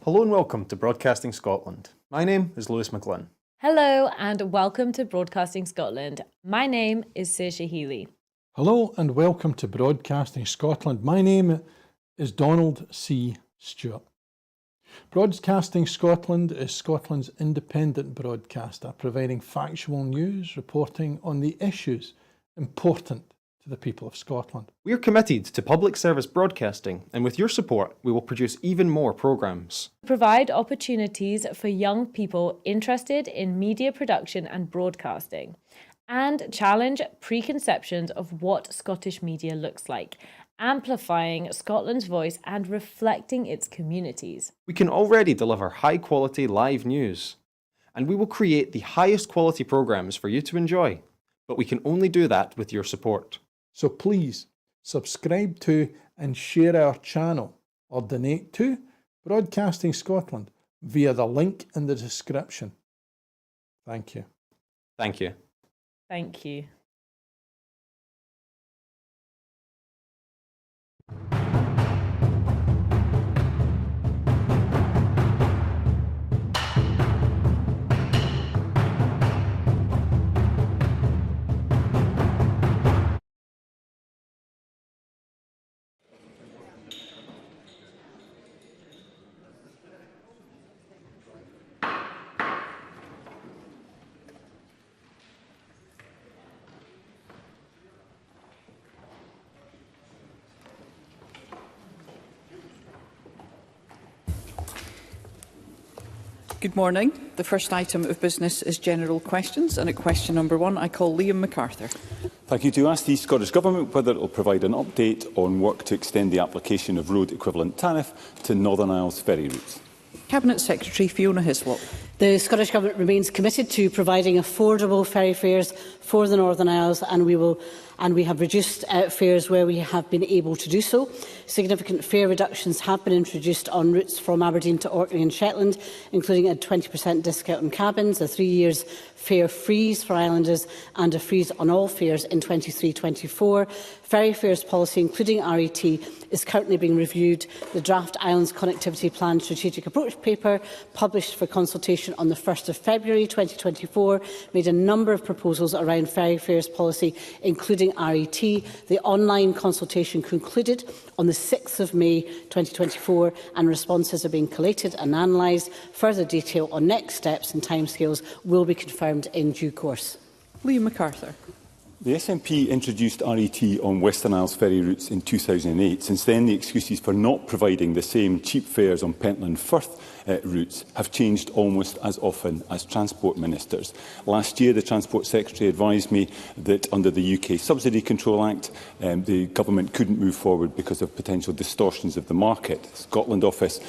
Hello and welcome to Broadcasting Scotland. My name is Lewis McGlynn. Hello and welcome to Broadcasting Scotland. My name is Saoirse Healy. Hello and welcome to Broadcasting Scotland. My name is Donald C. Stewart. Broadcasting Scotland is Scotland's independent broadcaster, providing factual news, reporting on the issues important to the people of Scotland. We are committed to public service broadcasting, and with your support, we will produce even more programmes. Provide opportunities for young people interested in media production and broadcasting, and challenge preconceptions of what Scottish media looks like, amplifying Scotland's voice and reflecting its communities. We can already deliver high-quality live news, and we will create the highest quality programmes for you to enjoy, but we can only do that with your support. So please subscribe to and share our channel or donate to Broadcasting Scotland via the link in the description. Thank you. Thank you. Thank you. Good morning. The first item of business is general questions, and at question number 1 I call Liam McArthur. Thank you. To ask the Scottish Government whether it will provide an update on work to extend the application of Road Equivalent Tariff to Northern Isles ferry routes. Cabinet Secretary Fiona Hislop. The Scottish Government remains committed to providing affordable ferry fares for the Northern Isles, and we have reduced fares where we have been able to do so. Significant fare reductions have been introduced on routes from Aberdeen to Orkney and Shetland, including a 20% discount on cabins, a 3 years fare freeze for islanders and a freeze on all fares in 23-24. Ferry fares policy, including RET, is currently being reviewed. The draft Islands Connectivity Plan Strategic Approach paper, published for consultation on the 1st of February 2024, made a number of proposals around ferry fares policy, including RET. The online consultation concluded on the 6th of May 2024, and responses are being collated and analysed. Further detail on next steps and timescales will be confirmed in due course. Liam McArthur. The SNP introduced RET on Western Isles ferry routes in 2008. Since then, the excuses for not providing the same cheap fares on Pentland Firth routes have changed almost as often as Transport Ministers. Last year, the Transport Secretary advised me that under the UK Subsidy Control Act, the Government couldn't move forward because of potential distortions of the market. The Scotland Office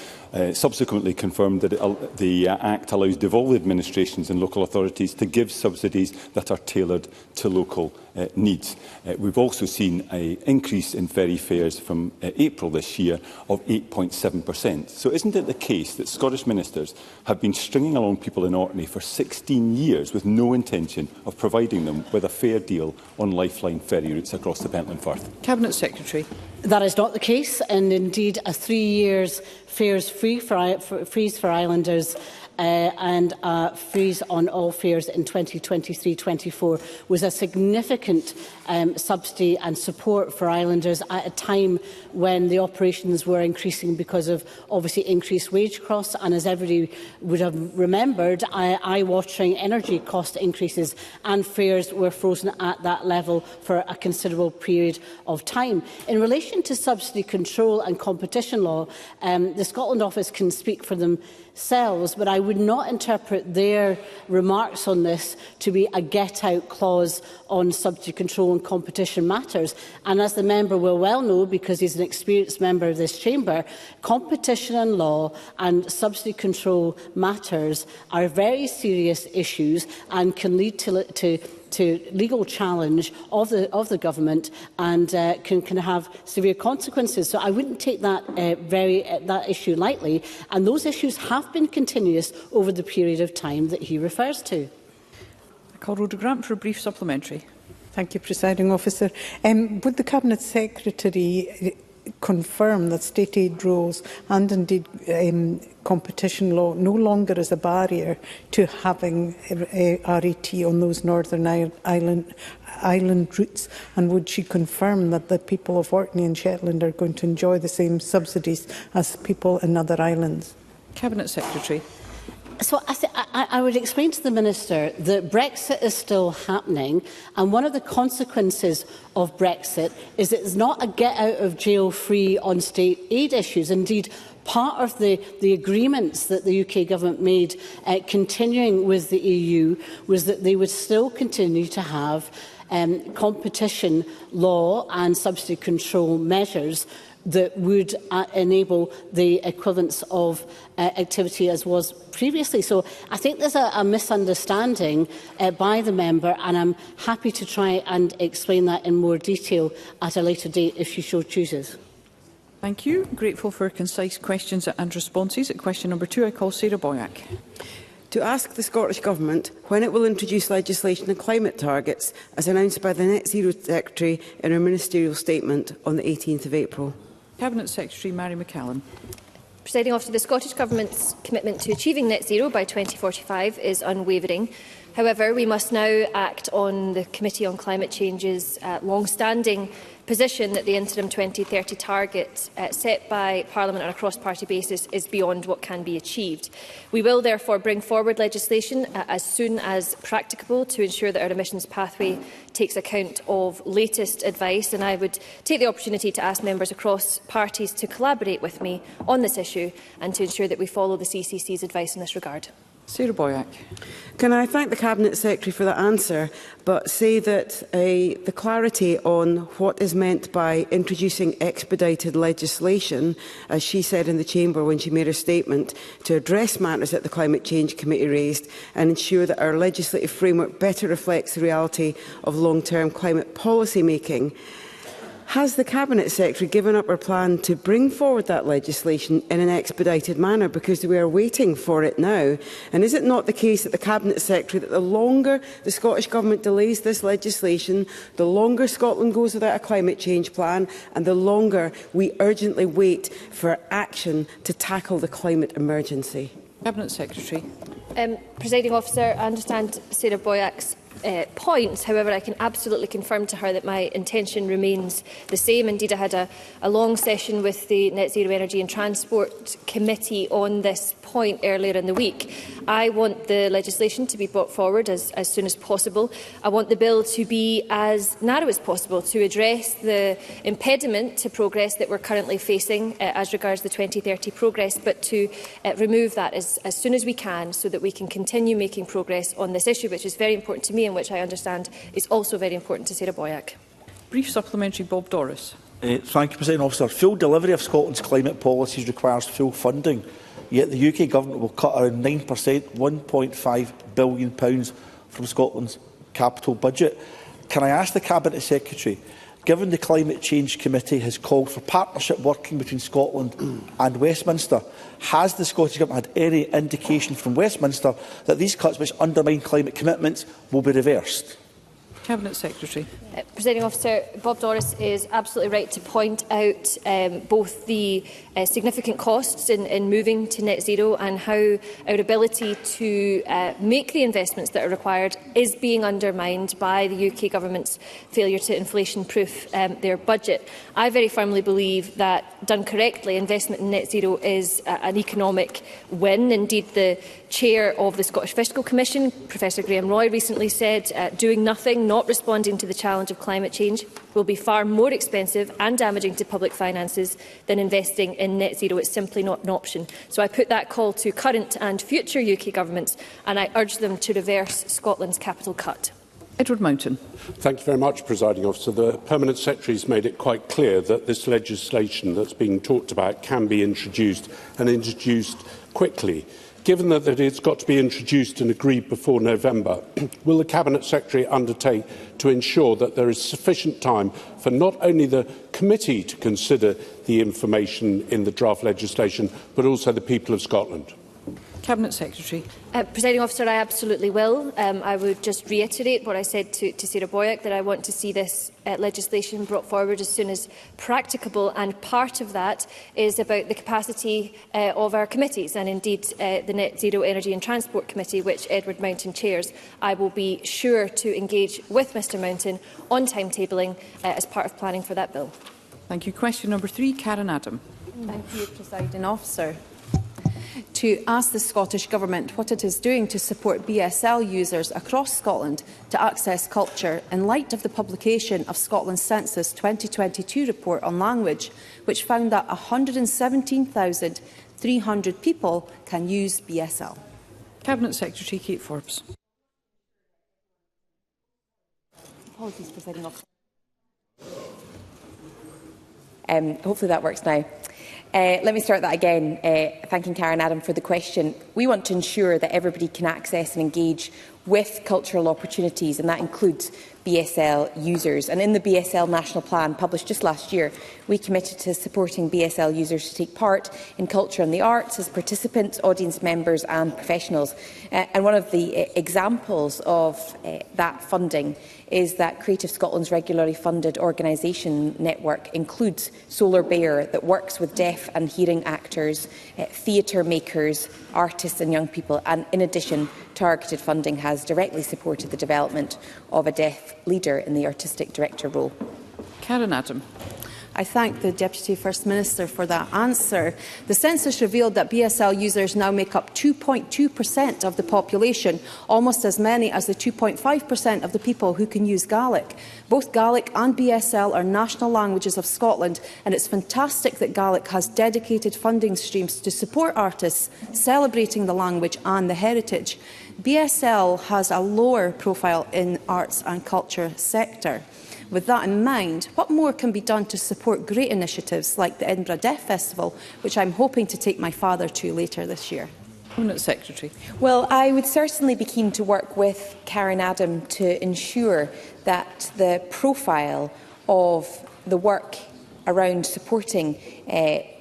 subsequently confirmed that the Act allows devolved administrations and local authorities to give subsidies that are tailored to local needs. We've also seen an increase in ferry fares from April this year of 8.7%. So isn't it the case that Scottish ministers have been stringing along people in Orkney for 16 years with no intention of providing them with a fair deal on lifeline ferry routes across the Pentland Firth? Cabinet Secretary. That is not the case, and indeed a 3 years fares freeze for islanders and a freeze on all fares in 2023-24 was a significant subsidy and support for islanders at a time when the operations were increasing because of obviously increased wage costs, and as everybody would have remembered, eye-watering energy cost increases, and fares were frozen at that level for a considerable period of time. In relation to subsidy control and competition law, the Scotland Office can speak for themselves, but I would not interpret their remarks on this to be a get-out clause on subsidy control and competition matters. And as the member will well know, because he's an experienced member of this chamber, competition and law and subsidy control matters are very serious issues and can lead to legal challenge of the government and can have severe consequences. So I wouldn't take that that issue lightly, and those issues have been continuous over the period of time that he refers to. I call Rhoda Grant for a brief supplementary. Thank you, Presiding Officer. Would the Cabinet Secretary confirm that state aid rules and indeed competition law no longer is a barrier to having RET on those Northern Island routes? And would she confirm that the people of Orkney and Shetland are going to enjoy the same subsidies as people in other islands? Cabinet Secretary. So I would explain to the Minister that Brexit is still happening, and one of the consequences of Brexit is it's not a get-out-of-jail-free on state aid issues. Indeed, part of the agreements that the UK Government made continuing with the EU was that they would still continue to have competition law and subsidy control measures that would enable the equivalence of activity as was previously. So I think there's a misunderstanding by the member, and I'm happy to try and explain that in more detail at a later date if she so chooses. Thank you. Grateful for concise questions and responses. At question number 2, I call Sarah Boyack. To ask the Scottish Government when it will introduce legislation on climate targets as announced by the Net Zero Secretary in her ministerial statement on the 18th of April. Cabinet Secretary Mary McCallum. Presiding Officer, the Scottish Government's commitment to achieving net zero by 2045 is unwavering. However, we must now act on the Committee on Climate Change's long-standing position that the interim 2030 target set by Parliament on a cross-party basis is beyond what can be achieved. We will therefore bring forward legislation as soon as practicable to ensure that our emissions pathway takes account of latest advice, and I would take the opportunity to ask members across parties to collaborate with me on this issue and to ensure that we follow the CCC's advice in this regard. Sarah Boyack. Can I thank the Cabinet Secretary for that answer, but say that the clarity on what is meant by introducing expedited legislation, as she said in the Chamber when she made her statement, to address matters that the Climate Change Committee raised and ensure that our legislative framework better reflects the reality of long-term climate policy making. Has the Cabinet Secretary given up her plan to bring forward that legislation in an expedited manner, because we are waiting for it now? And is it not the case that the Cabinet Secretary, that the longer the Scottish Government delays this legislation, the longer Scotland goes without a climate change plan, and the longer we urgently wait for action to tackle the climate emergency? Cabinet Secretary. Presiding Officer, I understand Sarah Boyack's points. However, I can absolutely confirm to her that my intention remains the same. Indeed, I had a long session with the Net Zero Energy and Transport Committee on this point earlier in the week. I want the legislation to be brought forward as soon as possible. I want the bill to be as narrow as possible to address the impediment to progress that we're currently facing as regards the 2030 progress, but to remove that as soon as we can, so that we can continue making progress on this issue, which is very important to me and which I understand is also very important to Sarah Boyack. Brief supplementary, Bob Doris. Thank you, President Officer. Full delivery of Scotland's climate policies requires full funding, yet the UK Government will cut around 9%, £1.5 billion from Scotland's capital budget. Can I ask the Cabinet Secretary, given the Climate Change Committee has called for partnership working between Scotland and Westminster, has the Scottish Government had any indication from Westminster that these cuts, which undermine climate commitments, will be reversed? Cabinet Secretary. Presiding Officer, Bob Doris is absolutely right to point out both the significant costs in moving to net zero and how our ability to make the investments that are required is being undermined by the UK Government's failure to inflation-proof their budget. I very firmly believe that, done correctly, investment in net zero is an economic win. Indeed, the Chair of the Scottish Fiscal Commission, Professor Graham Roy, recently said doing nothing, not responding to the challenge of climate change, will be far more expensive and damaging to public finances than investing in net zero. It's simply not an option. So I put that call to current and future UK governments, and I urge them to reverse Scotland's capital cut. Edward Mountain. Thank you very much, Presiding Officer. The Permanent Secretary has made it quite clear that this legislation that's being talked about can be introduced, and introduced quickly. Given that it's got to be introduced and agreed before November, will the Cabinet Secretary undertake to ensure that there is sufficient time for not only the committee to consider the information in the draft legislation, but also the people of Scotland? Cabinet Secretary. Presiding Officer, I absolutely will. I would just reiterate what I said to Sarah Boyack, that I want to see this legislation brought forward as soon as practicable, and part of that is about the capacity of our committees, and indeed the Net Zero Energy and Transport Committee, which Edward Mountain chairs. I will be sure to engage with Mr Mountain on timetabling as part of planning for that bill. Thank you. Question number 3, Karen Adam. Thank you, Presiding Officer. To ask the Scottish Government what it is doing to support BSL users across Scotland to access culture in light of the publication of Scotland's Census 2022 report on language, which found that 117,300 people can use BSL. Cabinet Secretary Kate Forbes. Apologies, Presiding Officer. Hopefully that works now. Let me start that again, thanking Karen Adam for the question. We want to ensure that everybody can access and engage with cultural opportunities, and that includes BSL users. And in the BSL National Plan, published just last year, we committed to supporting BSL users to take part in culture and the arts as participants, audience members and professionals. And one of the examples of that funding is that Creative Scotland's regularly funded organisation network includes Solar Bear, that works with deaf and hearing actors, theatre makers, artists and young people, and in addition, targeted funding has directly supported the development of a deaf leader in the artistic director role. Karen Adam. I thank the Deputy First Minister for that answer. The census revealed that BSL users now make up 2.2% of the population, almost as many as the 2.5% of the people who can use Gaelic. Both Gaelic and BSL are national languages of Scotland, and it's fantastic that Gaelic has dedicated funding streams to support artists celebrating the language and the heritage. BSL has a lower profile in arts and culture sector. With that in mind, what more can be done to support great initiatives like the Edinburgh Deaf Festival, which I'm hoping to take my father to later this year? Cabinet Secretary. Well, I would certainly be keen to work with Karen Adam to ensure that the profile of the work around supporting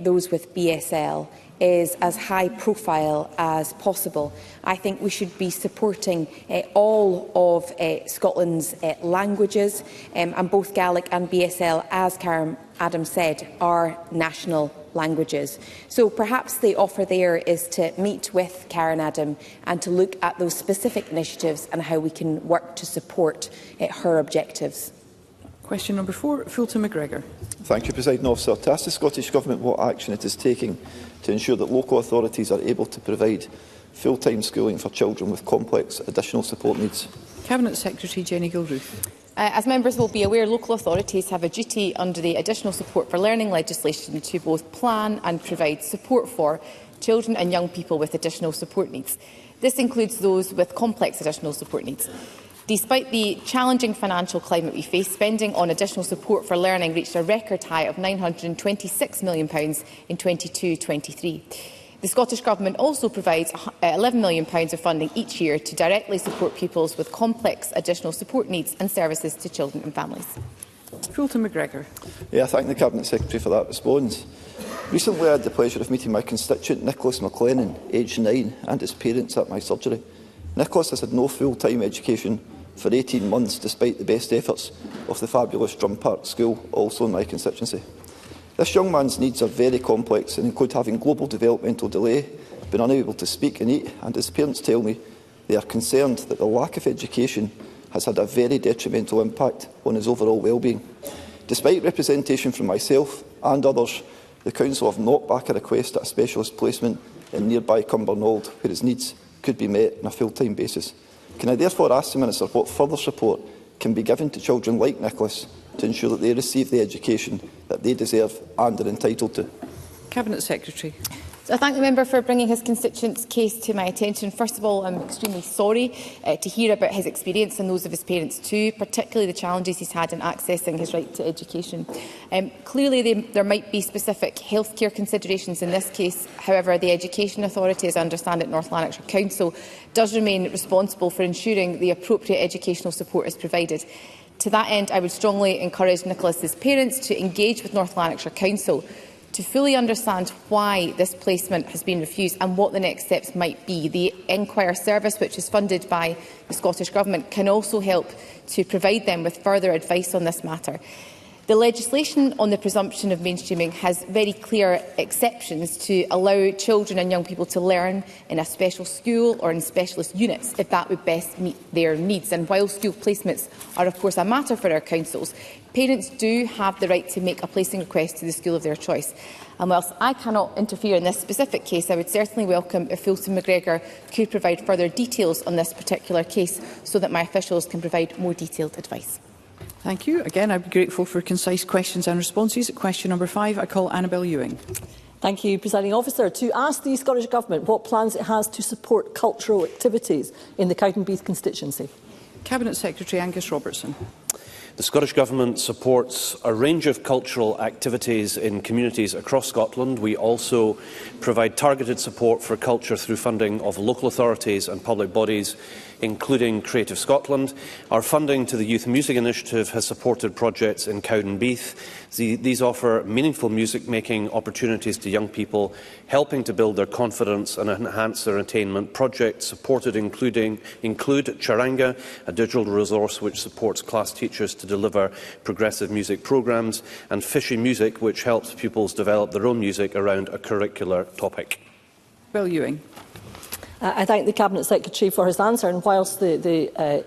those with BSL is as high profile as possible. I think we should be supporting all of Scotland's languages, and both Gaelic and BSL, as Karen Adam said, are national languages. So perhaps the offer there is to meet with Karen Adam and to look at those specific initiatives and how we can work to support her objectives. Question number 4, Fulton MacGregor. Thank you, Presiding Officer. To ask the Scottish Government what action it is taking to ensure that local authorities are able to provide full-time schooling for children with complex additional support needs. Cabinet Secretary Jenny Gilruth. As members will be aware, local authorities have a duty under the Additional Support for Learning legislation to both plan and provide support for children and young people with additional support needs. This includes those with complex additional support needs. Despite the challenging financial climate we face, spending on additional support for learning reached a record high of £926 million in 22-23. The Scottish Government also provides £11 million of funding each year to directly support pupils with complex additional support needs and services to children and families. Fulton MacGregor. I thank the Cabinet Secretary for that response. Recently I had the pleasure of meeting my constituent Nicholas McLennan, aged 9, and his parents at my surgery. Nicholas has had no full-time education for 18 months, despite the best efforts of the fabulous Drum Park School, also in my constituency. This young man's needs are very complex and include having global developmental delay, being unable to speak and eat, and his parents tell me they are concerned that the lack of education has had a very detrimental impact on his overall well-being. Despite representation from myself and others, the Council have knocked back a request at a specialist placement in nearby Cumbernauld, where his needs could be met on a full-time basis. Can I therefore ask the Minister what further support can be given to children like Nicholas to ensure that they receive the education that they deserve and are entitled to? Cabinet Secretary. So I thank the member for bringing his constituent's case to my attention. First of all, I'm extremely sorry to hear about his experience and those of his parents too, particularly the challenges he's had in accessing his right to education. Clearly, there might be specific healthcare considerations in this case. However, the Education Authority, as I understand it, North Lanarkshire Council, does remain responsible for ensuring the appropriate educational support is provided. To that end, I would strongly encourage Nicholas's parents to engage with North Lanarkshire Council To fully understand why this placement has been refused and what the next steps might be, the Enquire service, which is funded by the Scottish Government, can also help to provide them with further advice on this matter. The legislation on the presumption of mainstreaming has very clear exceptions to allow children and young people to learn in a special school or in specialist units if that would best meet their needs. And while school placements are of course a matter for our councils, parents do have the right to make a placing request to the school of their choice. And whilst I cannot interfere in this specific case, I would certainly welcome if Fulton MacGregor could provide further details on this particular case so that my officials can provide more detailed advice. Thank you. Again, I'd be grateful for concise questions and responses. At question number 5, I call Annabel Ewing. Thank you, Presiding Officer. To ask the Scottish Government what plans it has to support cultural activities in the Cowdenbeath constituency. Cabinet Secretary Angus Robertson. The Scottish Government supports a range of cultural activities in communities across Scotland. We also provide targeted support for culture through funding of local authorities and public bodies, including Creative Scotland. Our funding to the Youth Music Initiative has supported projects in Cowdenbeath. These offer meaningful music-making opportunities to young people, helping to build their confidence and enhance their attainment. Projects supported include Charanga, a digital resource which supports class teachers to deliver progressive music programmes, and Fishy Music, which helps pupils develop their own music around a curricular topic. Bill Ewing. I thank the Cabinet Secretary for his answer, and whilst the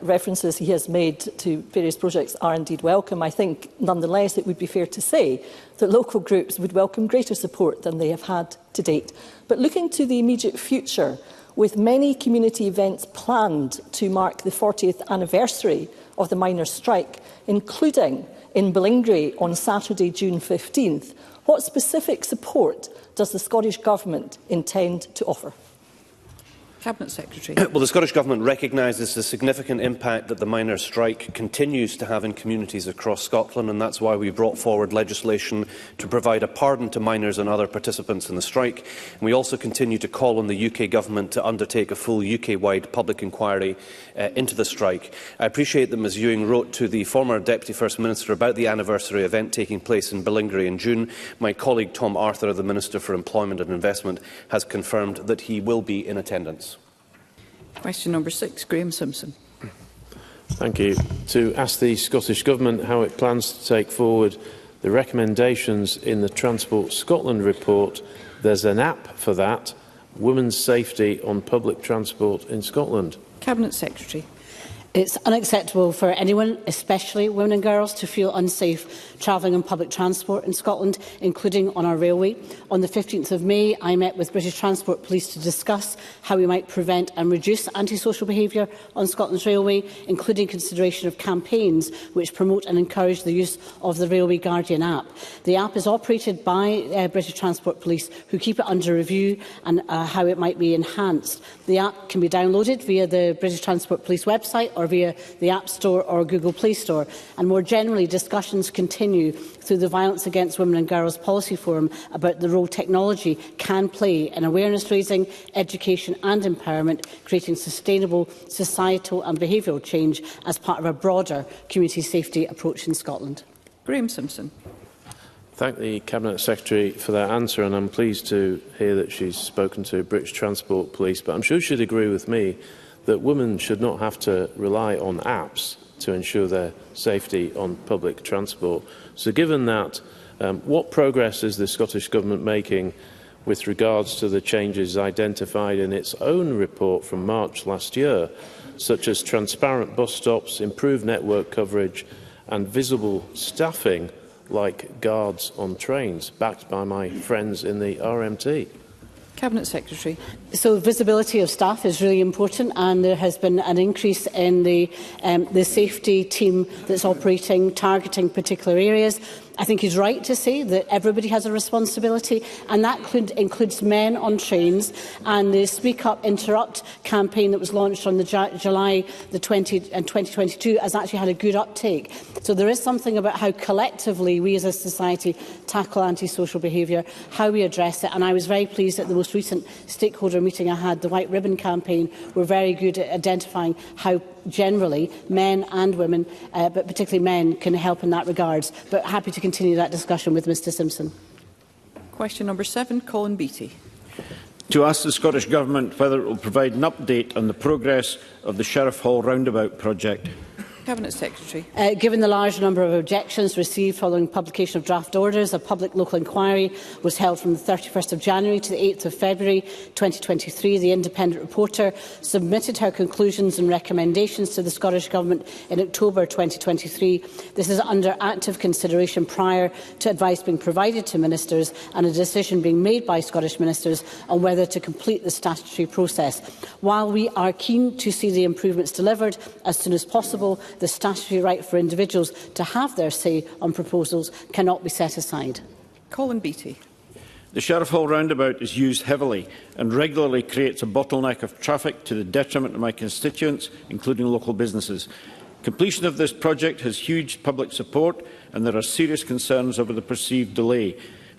references he has made to various projects are indeed welcome, I think nonetheless it would be fair to say that local groups would welcome greater support than they have had to date. But looking to the immediate future, with many community events planned to mark the 40th anniversary of the miners' strike, including in Ballingry on Saturday, June 15th, what specific support does the Scottish Government intend to offer? Cabinet Secretary. Well, the Scottish Government recognises the significant impact that the miners' strike continues to have in communities across Scotland, and that's why we brought forward legislation to provide a pardon to miners and other participants in the strike. And we also continue to call on the UK Government to undertake a full UK-wide public inquiry into the strike. I appreciate that Ms Ewing wrote to the former Deputy First Minister about the anniversary event taking place in Ballingry in June. My colleague Tom Arthur, the Minister for Employment and Investment, has confirmed that he will be in attendance. Question number 6, Graham Simpson. Thank you. To ask the Scottish Government how it plans to take forward the recommendations in the Transport Scotland report. There's an app for that, Women's Safety on Public Transport in Scotland. Cabinet Secretary. It's unacceptable for anyone, especially women and girls, to feel unsafe travelling on public transport in Scotland, including on our railway. On the 15th of May, I met with British Transport Police to discuss how we might prevent and reduce antisocial behaviour on Scotland's railway, including consideration of campaigns which promote and encourage the use of the Railway Guardian app. The app is operated by British Transport Police, who keep it under review and how it might be enhanced. The app can be downloaded via the British Transport Police website or via the App Store or Google Play Store. And more generally, discussions continue through the Violence Against Women and Girls Policy Forum about the role technology can play in awareness raising, education and empowerment, creating sustainable societal and behavioural change as part of a broader community safety approach in Scotland. Graham Simpson. Thank the Cabinet Secretary for that answer, and I'm pleased to hear that she's spoken to British Transport Police, but I'm sure she'd agree with me that women should not have to rely on apps to ensure their safety on public transport. So given that, what progress is the Scottish Government making with regards to the changes identified in its own report from March last year, such as transparent bus stops, improved network coverage and visible staffing like guards on trains, backed by my friends in the RMT? Cabinet Secretary. So visibility of staff is really important, and there has been an increase in the safety team that's operating, targeting particular areas. I think he's right to say that everybody has a responsibility, and that includes men on trains. And the Speak Up, Interrupt campaign that was launched on July the 2022 has actually had a good uptake. So there is something about how collectively we as a society tackle antisocial behaviour, how we address it. And I was very pleased at the most recent stakeholder meeting I had, the White Ribbon campaign, were very good at identifying how generally men and women, but particularly men, can help in that regard. But happy to continue that discussion with Mr Simpson. Question number 7, Colin Beattie. To ask the Scottish Government whether it will provide an update on the progress of the Sheriff Hall roundabout project. Cabinet Secretary. Given the large number of objections received following publication of draft orders, a public local inquiry was held from the 31st of January to the 8th of February 2023. The independent reporter submitted her conclusions and recommendations to the Scottish Government in October 2023. This is under active consideration prior to advice being provided to ministers and a decision being made by Scottish ministers on whether to complete the statutory process. While we are keen to see the improvements delivered as soon as possible, the statutory right for individuals to have their say on proposals cannot be set aside. Colin Beattie. The Sheriff Hall roundabout is used heavily and regularly creates a bottleneck of traffic to the detriment of my constituents, including local businesses. Completion of this project has huge public support and there are serious concerns over the perceived delay.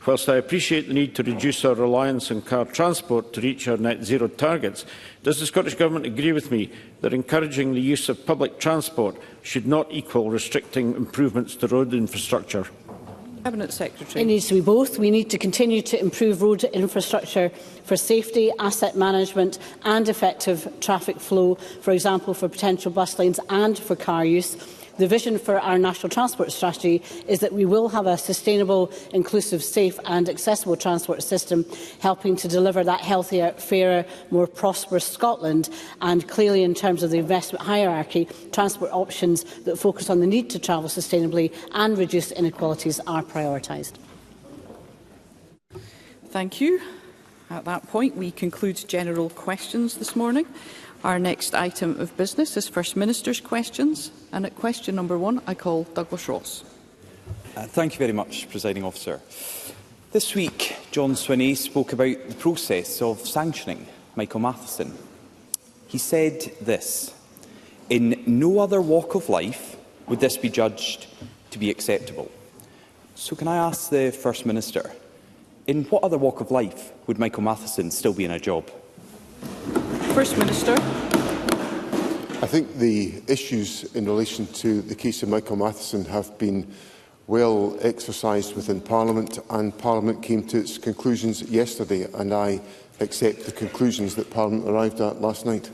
Whilst I appreciate the need to reduce our reliance on car transport to reach our net zero targets, does the Scottish Government agree with me that encouraging the use of public transport should not equal restricting improvements to road infrastructure? Cabinet Secretary. It needs to be both. We need to continue to improve road infrastructure for safety, asset management and effective traffic flow, for example, for potential bus lanes and for car use. The vision for our national transport strategy is that we will have a sustainable, inclusive, safe and accessible transport system, helping to deliver that healthier, fairer, more prosperous Scotland. And clearly, in terms of the investment hierarchy, transport options that focus on the need to travel sustainably and reduce inequalities are prioritised. Thank you. At that point, we conclude general questions this morning. Our next item of business is First Minister's questions, and at question number 1, I call Douglas Ross. Thank you very much, Presiding Officer. This week, John Swinney spoke about the process of sanctioning Michael Matheson. He said this: "In no other walk of life would this be judged to be acceptable." So can I ask the First Minister, in what other walk of life would Michael Matheson still be in a job? First Minister. I think the issues in relation to the case of Michael Matheson have been well exercised within Parliament, and Parliament came to its conclusions yesterday, and I accept the conclusions that Parliament arrived at last night.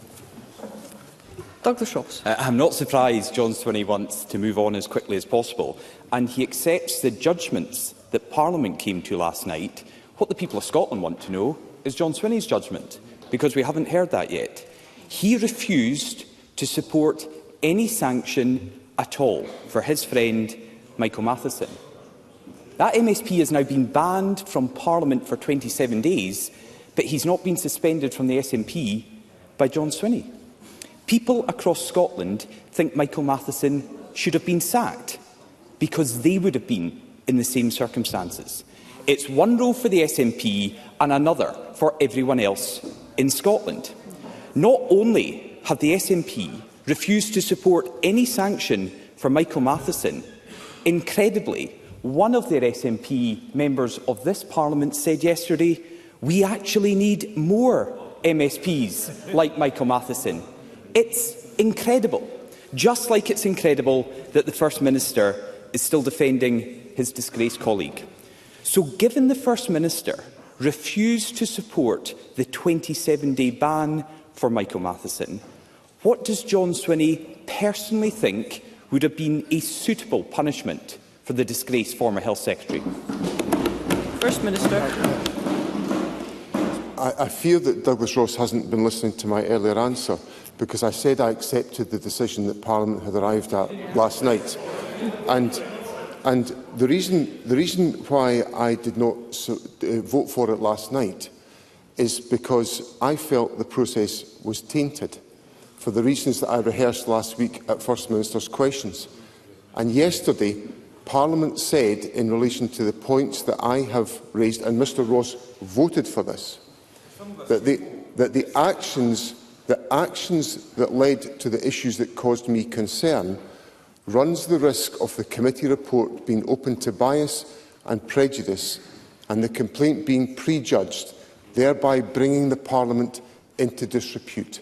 Douglas Ross. I'm not surprised John Swinney wants to move on as quickly as possible, and he accepts the judgments that Parliament came to last night. What the people of Scotland want to know is John Swinney's judgment, because we haven't heard that yet. He refused to support any sanction at all for his friend Michael Matheson. That MSP has now been banned from Parliament for 27 days, but he's not been suspended from the SNP by John Swinney. People across Scotland think Michael Matheson should have been sacked because they would have been in the same circumstances. It's one role for the SNP and another for everyone else in Scotland. Not only have the SNP refused to support any sanction for Michael Matheson, incredibly, one of their SNP members of this Parliament said yesterday, "We actually need more MSPs like Michael Matheson." It's incredible, just like it's incredible that the First Minister is still defending his disgraced colleague. So given the First Minister refused to support the 27-day ban for Michael Matheson, what does John Swinney personally think would have been a suitable punishment for the disgraced former Health Secretary? First Minister. I fear that Douglas Ross hasn't been listening to my earlier answer, because I said I accepted the decision that Parliament had arrived at last night. And the reason why I did not vote for it last night is because I felt the process was tainted for the reasons that I rehearsed last week at First Minister's questions. And yesterday, Parliament said, in relation to the points that I have raised, and Mr Ross voted for this, that the actions that led to the issues that caused me concern runs the risk of the committee report being open to bias and prejudice and the complaint being prejudged, thereby bringing the Parliament into disrepute.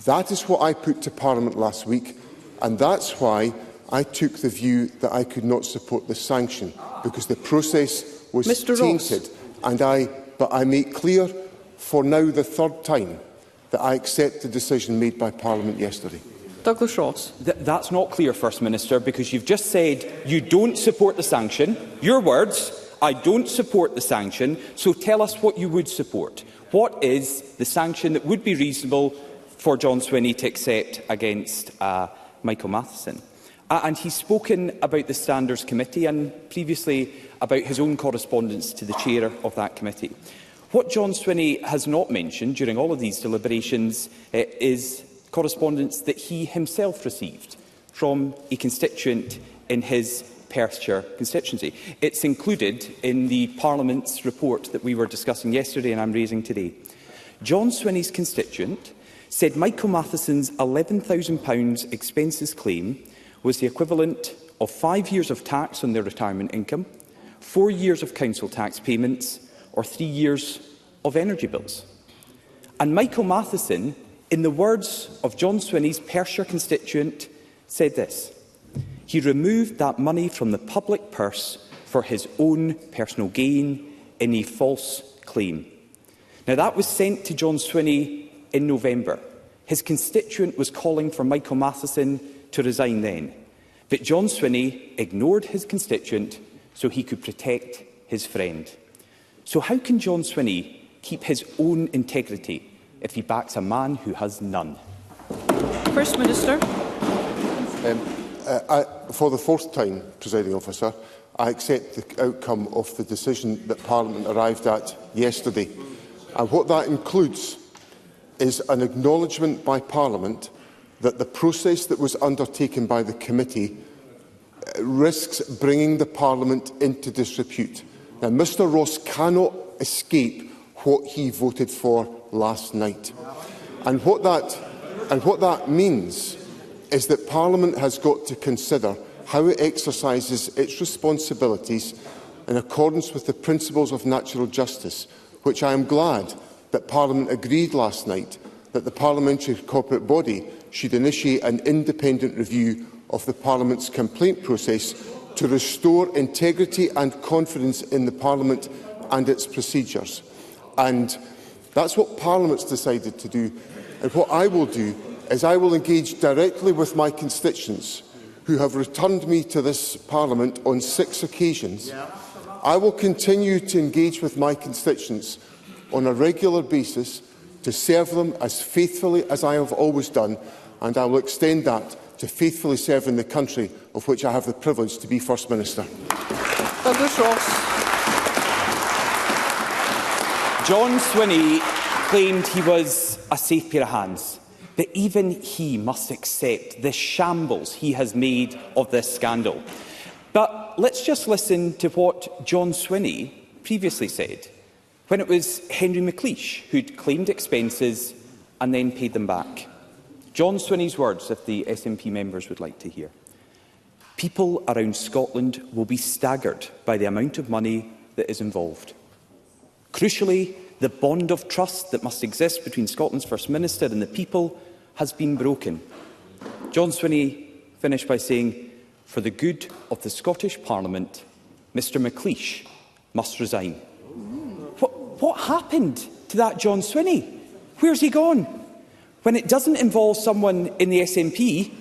That is what I put to Parliament last week, and that's why I took the view that I could not support the sanction, because the process was tainted. but I make clear for now the third time that I accept the decision made by Parliament yesterday. Douglas Ross. That's not clear, First Minister, because you've just said you don't support the sanction. Your words, I don't support the sanction, so tell us what you would support. What is the sanction that would be reasonable for John Swinney to accept against Michael Matheson? And he's spoken about the Standards Committee and previously about his own correspondence to the chair of that committee. What John Swinney has not mentioned during all of these deliberations is correspondence that he himself received from a constituent in his Perthshire constituency. It's included in the Parliament's report that we were discussing yesterday and I'm raising today. John Swinney's constituent said Michael Matheson's £11,000 expenses claim was the equivalent of 5 years of tax on their retirement income, 4 years of council tax payments, or 3 years of energy bills. And Michael Matheson, in the words of John Swinney's Perthshire constituent, said this: he removed that money from the public purse for his own personal gain in a false claim. Now, that was sent to John Swinney in November. His constituent was calling for Michael Matheson to resign then. But John Swinney ignored his constituent so he could protect his friend. So how can John Swinney keep his own integrity if he backs a man who has none? First Minister. For the fourth time, Presiding Officer, I accept the outcome of the decision that Parliament arrived at yesterday. And what that includes is an acknowledgement by Parliament that the process that was undertaken by the committee risks bringing the Parliament into disrepute. Now, Mr Ross cannot escape what he voted for last night. And what that means is that Parliament has got to consider how it exercises its responsibilities in accordance with the principles of natural justice, which I am glad that Parliament agreed last night that the parliamentary corporate body should initiate an independent review of the Parliament's complaint process to restore integrity and confidence in the Parliament and its procedures. And that's what Parliament's decided to do. And what I will do is I will engage directly with my constituents who have returned me to this Parliament on 6 occasions. I will continue to engage with my constituents on a regular basis to serve them as faithfully as I have always done, and I will extend that to faithfully serving the country of which I have the privilege to be First Minister. Douglas Ross. John Swinney claimed he was a safe pair of hands, but even he must accept the shambles he has made of this scandal. But let's just listen to what John Swinney previously said, when it was Henry McLeish who'd claimed expenses and then paid them back. John Swinney's words, if the SNP members would like to hear. People around Scotland will be staggered by the amount of money that is involved. Crucially, the bond of trust that must exist between Scotland's First Minister and the people has been broken. John Swinney finished by saying, for the good of the Scottish Parliament, Mr McLeish must resign. What happened to that John Swinney? Where's he gone? When it doesn't involve someone in the SNP,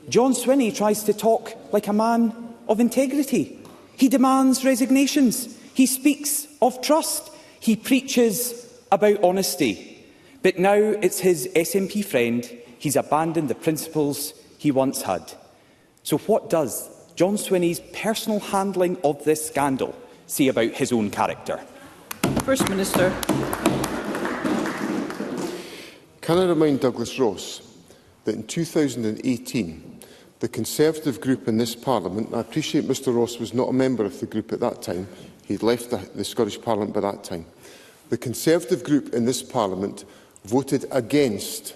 John Swinney tries to talk like a man of integrity. He demands resignations. He speaks of trust. He preaches about honesty. But now it's his SNP friend. He's abandoned the principles he once had. So what does John Swinney's personal handling of this scandal say about his own character? First Minister. Can I remind Douglas Ross that in 2018, the Conservative group in this Parliament, I appreciate Mr Ross was not a member of the group at that time, he'd left the Scottish Parliament by that time, the Conservative group in this Parliament voted against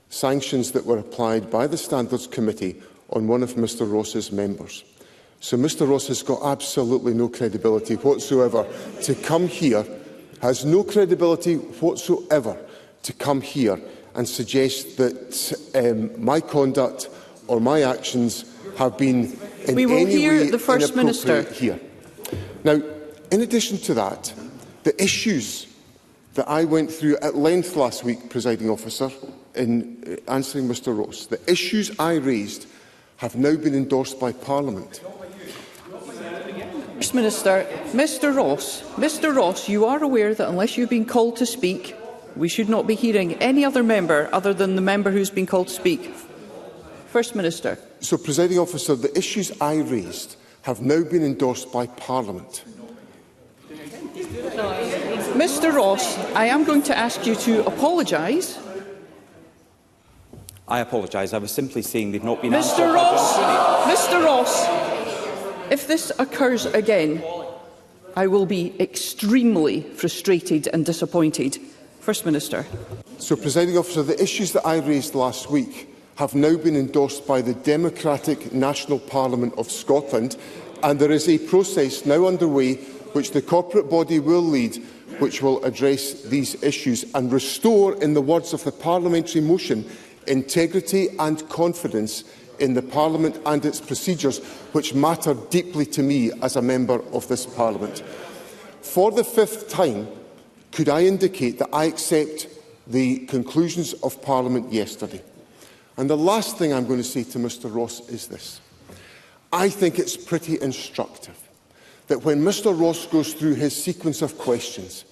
sanctions that were applied by the Standards Committee on one of Mr Ross's members. So Mr Ross has got absolutely no credibility whatsoever to come here, has no credibility whatsoever to come here and suggest that my conduct or my actions have been in any way the First Minister here. Now, in addition to that, The issues that I went through at length last week, Presiding Officer, in answering Mr Ross, the issues I raised have now been endorsed by Parliament. First Minister, Mr Ross, you are aware that unless you've been called to speak, we should not be hearing any other member other than the member who's been called to speak. First Minister. So, Presiding Officer, the issues I raised have now been endorsed by Parliament. Mr Ross, I am going to ask you to apologise. I apologise. I was simply saying they've not been Mr answered. Mr Ross, if this occurs again, I will be extremely frustrated and disappointed. First Minister. So, Presiding Officer, the issues that I raised last week have now been endorsed by the Democratic National Parliament of Scotland, and there is a process now underway which the corporate body will lead, which will address these issues and restore, in the words of the parliamentary motion, integrity and confidence in the Parliament and its procedures, which matter deeply to me as a member of this Parliament. For the fifth time, could I indicate that I accept the conclusions of Parliament yesterday? And the last thing I'm going to say to Mr Ross is this. I think it's pretty instructive that when Mr Ross goes through his sequence of questions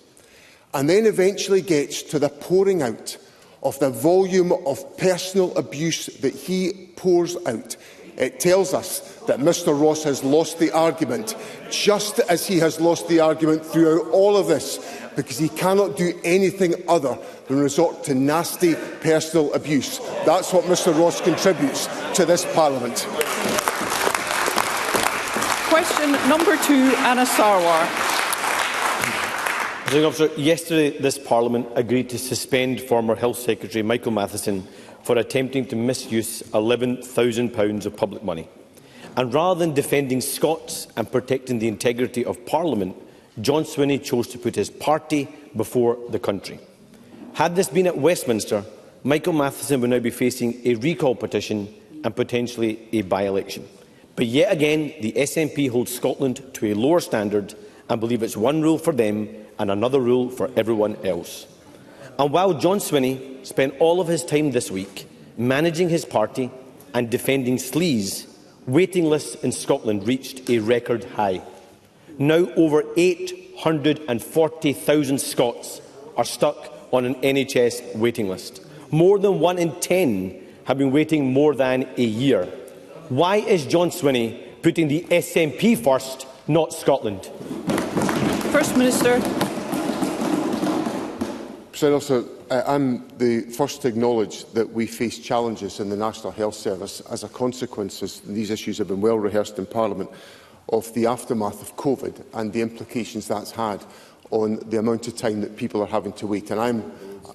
and then eventually gets to the pouring out of the volume of personal abuse that he pours out, it tells us that Mr Ross has lost the argument, just as he has lost the argument throughout all of this, because he cannot do anything other than resort to nasty personal abuse. That's what Mr Ross contributes to this Parliament. Question number 2, Anna Sarwar. Presiding Officer, yesterday this Parliament agreed to suspend former Health Secretary Michael Matheson for attempting to misuse £11,000 of public money. And rather than defending Scots and protecting the integrity of Parliament, John Swinney chose to put his party before the country. Had this been at Westminster, Michael Matheson would now be facing a recall petition and potentially a by-election. But yet again, the SNP holds Scotland to a lower standard and believe it's one rule for them and another rule for everyone else. And while John Swinney spent all of his time this week managing his party and defending sleaze, waiting lists in Scotland reached a record high. Now over 840,000 Scots are stuck on an NHS waiting list. More than 1 in 10 have been waiting more than a year. Why is John Swinney putting the SNP first, not Scotland? First Minister. President Officer, I'm the first to acknowledge that we face challenges in the National Health Service as a consequence, as these issues have been well rehearsed in Parliament, of the aftermath of COVID and the implications that's had on the amount of time that people are having to wait. And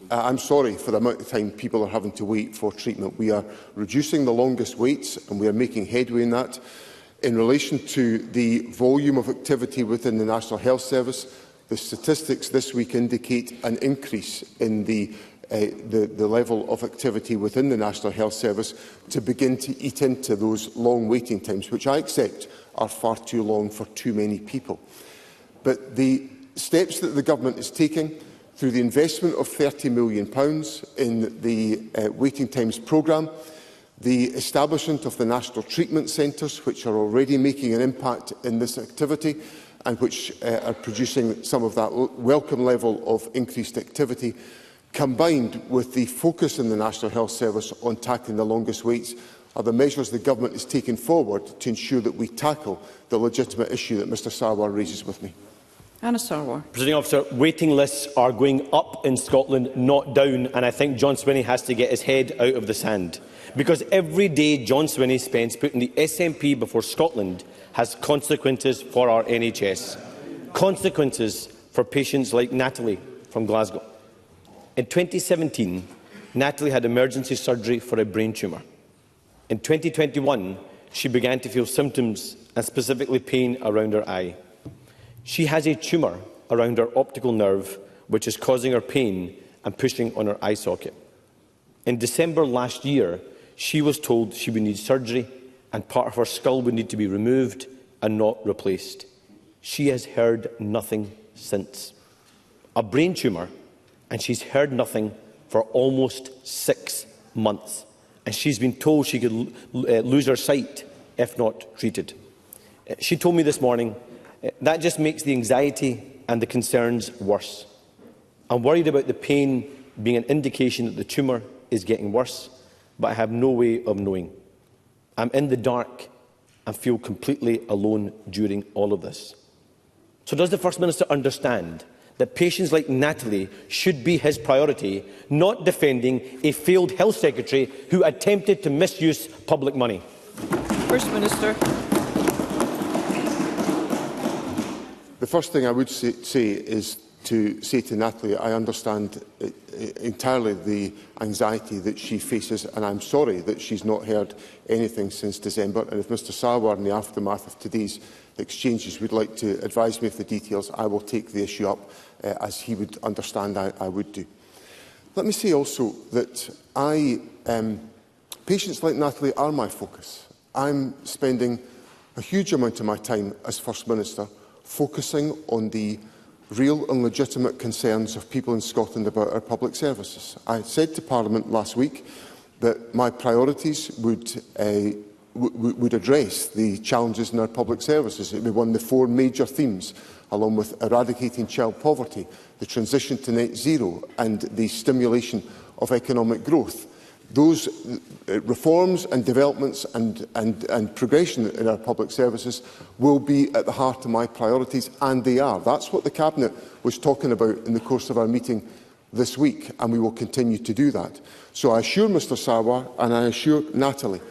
I'm sorry for the amount of time people are having to wait for treatment. We are reducing the longest waits and we are making headway in that. In relation to the volume of activity within the National Health Service, the statistics this week indicate an increase in the level of activity within the National Health Service to begin to eat into those long waiting times, which I accept are far too long for too many people. But the steps that the Government is taking through the investment of £30 million in the waiting times programme, the establishment of the National Treatment Centres, which are already making an impact in this activity and which are producing some of that welcome level of increased activity, combined with the focus in the National Health Service on tackling the longest waits, are the measures the Government is taking forward to ensure that we tackle the legitimate issue that Mr Sarwar raises with me. Anna Sarwar. Presiding Officer, waiting lists are going up in Scotland, not down, and I think John Swinney has to get his head out of the sand. Because every day John Swinney spends putting the SNP before Scotland has consequences for our NHS. Consequences for patients like Natalie from Glasgow. In 2017, Natalie had emergency surgery for a brain tumour. In 2021, she began to feel symptoms and specifically pain around her eye. She has a tumour around her optical nerve, which is causing her pain and pushing on her eye socket. In December last year, she was told she would need surgery and part of her skull would need to be removed and not replaced. She has heard nothing since. a brain tumour, and she's heard nothing for almost 6 months. And she's been told she could lose her sight if not treated. She told me this morning, that just makes the anxiety and the concerns worse. I'm worried about the pain being an indication that the tumour is getting worse, but I have no way of knowing. I'm in the dark and feel completely alone during all of this. So does the First Minister understand that patients like Natalie should be his priority, not defending a failed health secretary who attempted to misuse public money? First Minister. The first thing I would say is to say to Natalie, I understand entirely the anxiety that she faces, and I'm sorry that she's not heard anything since December. And if Mr Sarwar, in the aftermath of today's exchanges, would like to advise me of the details, I will take the issue up as he would understand I would do. Let me say also that patients like Natalie are my focus. I'm spending a huge amount of my time as First Minister focusing on the real and legitimate concerns of people in Scotland about our public services. I said to Parliament last week that my priorities would address the challenges in our public services. It would be one of the 4 major themes, along with eradicating child poverty, the transition to net zero and the stimulation of economic growth. Those reforms and developments and progression in our public services will be at the heart of my priorities, and they are. That's what the Cabinet was talking about in the course of our meeting this week, and we will continue to do that. So I assure Mr Sarwar and I assure Natalie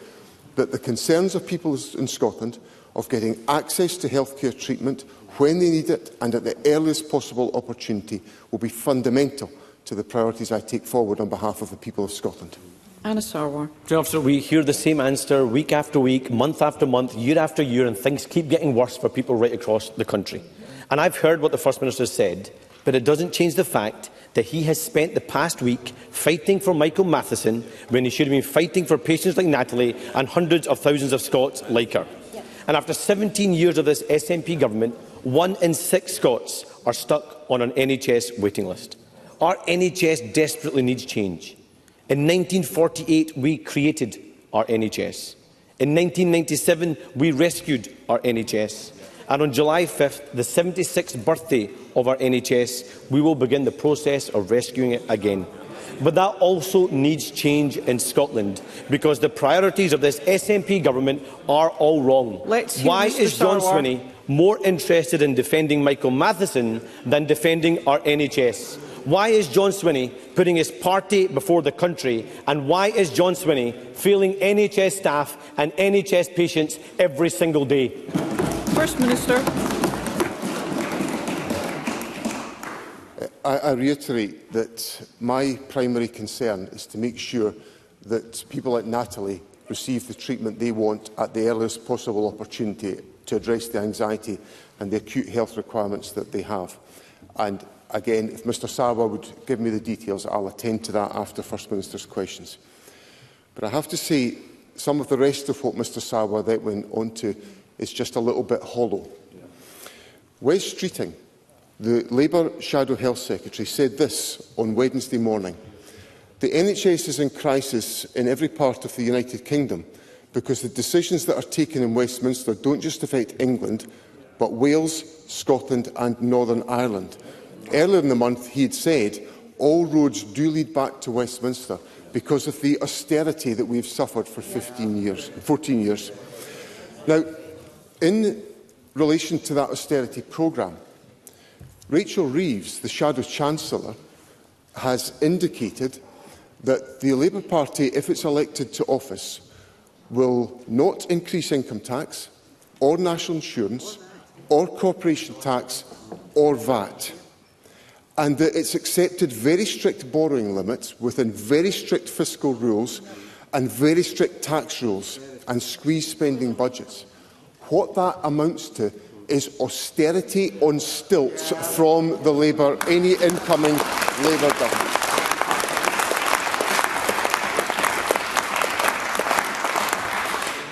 that the concerns of people in Scotland of getting access to healthcare treatment when they need it and at the earliest possible opportunity will be fundamental to the priorities I take forward on behalf of the people of Scotland. Anna Sarwar. Officer, we hear the same answer week after week, month after month, year after year, and things keep getting worse for people right across the country. And I've heard what the First Minister said, but it doesn't change the fact that he has spent the past week fighting for Michael Matheson when he should have been fighting for patients like Natalie and hundreds of thousands of Scots like her. And after 17 years of this SNP government, 1 in 6 Scots are stuck on an NHS waiting list. Our NHS desperately needs change. In 1948, we created our NHS. In 1997, we rescued our NHS. And on July 5th, the 76th birthday of our NHS, we will begin the process of rescuing it again. But that also needs change in Scotland, because the priorities of this SNP government are all wrong. Why is John Swinney more interested in defending Michael Matheson than defending our NHS? Why is John Swinney putting his party before the country? And why is John Swinney failing NHS staff and NHS patients every single day? First Minister. I reiterate that my primary concern is to make sure that people like Natalie receive the treatment they want at the earliest possible opportunity to address the anxiety and the acute health requirements that they have. And again, if Mr Sarwar would give me the details, I'll attend to that after First Minister's questions. But I have to say, some of the rest of what Mr Sarwar then went on to is just a little bit hollow. Wes Streeting, the Labour Shadow Health Secretary, said this on Wednesday morning: "The NHS is in crisis in every part of the United Kingdom because the decisions that are taken in Westminster don't just affect England, but Wales, Scotland and Northern Ireland." Earlier in the month, he had said, all roads do lead back to Westminster because of the austerity that we've suffered for 14 years. Now, in relation to that austerity programme, Rachel Reeves, the Shadow Chancellor, has indicated that the Labour Party, if it's elected to office, will not increase income tax, or national insurance, or corporation tax, or VAT, and that it's accepted very strict borrowing limits within very strict fiscal rules and very strict tax rules and squeeze spending budgets. What that amounts to is austerity on stilts from any incoming Labour government.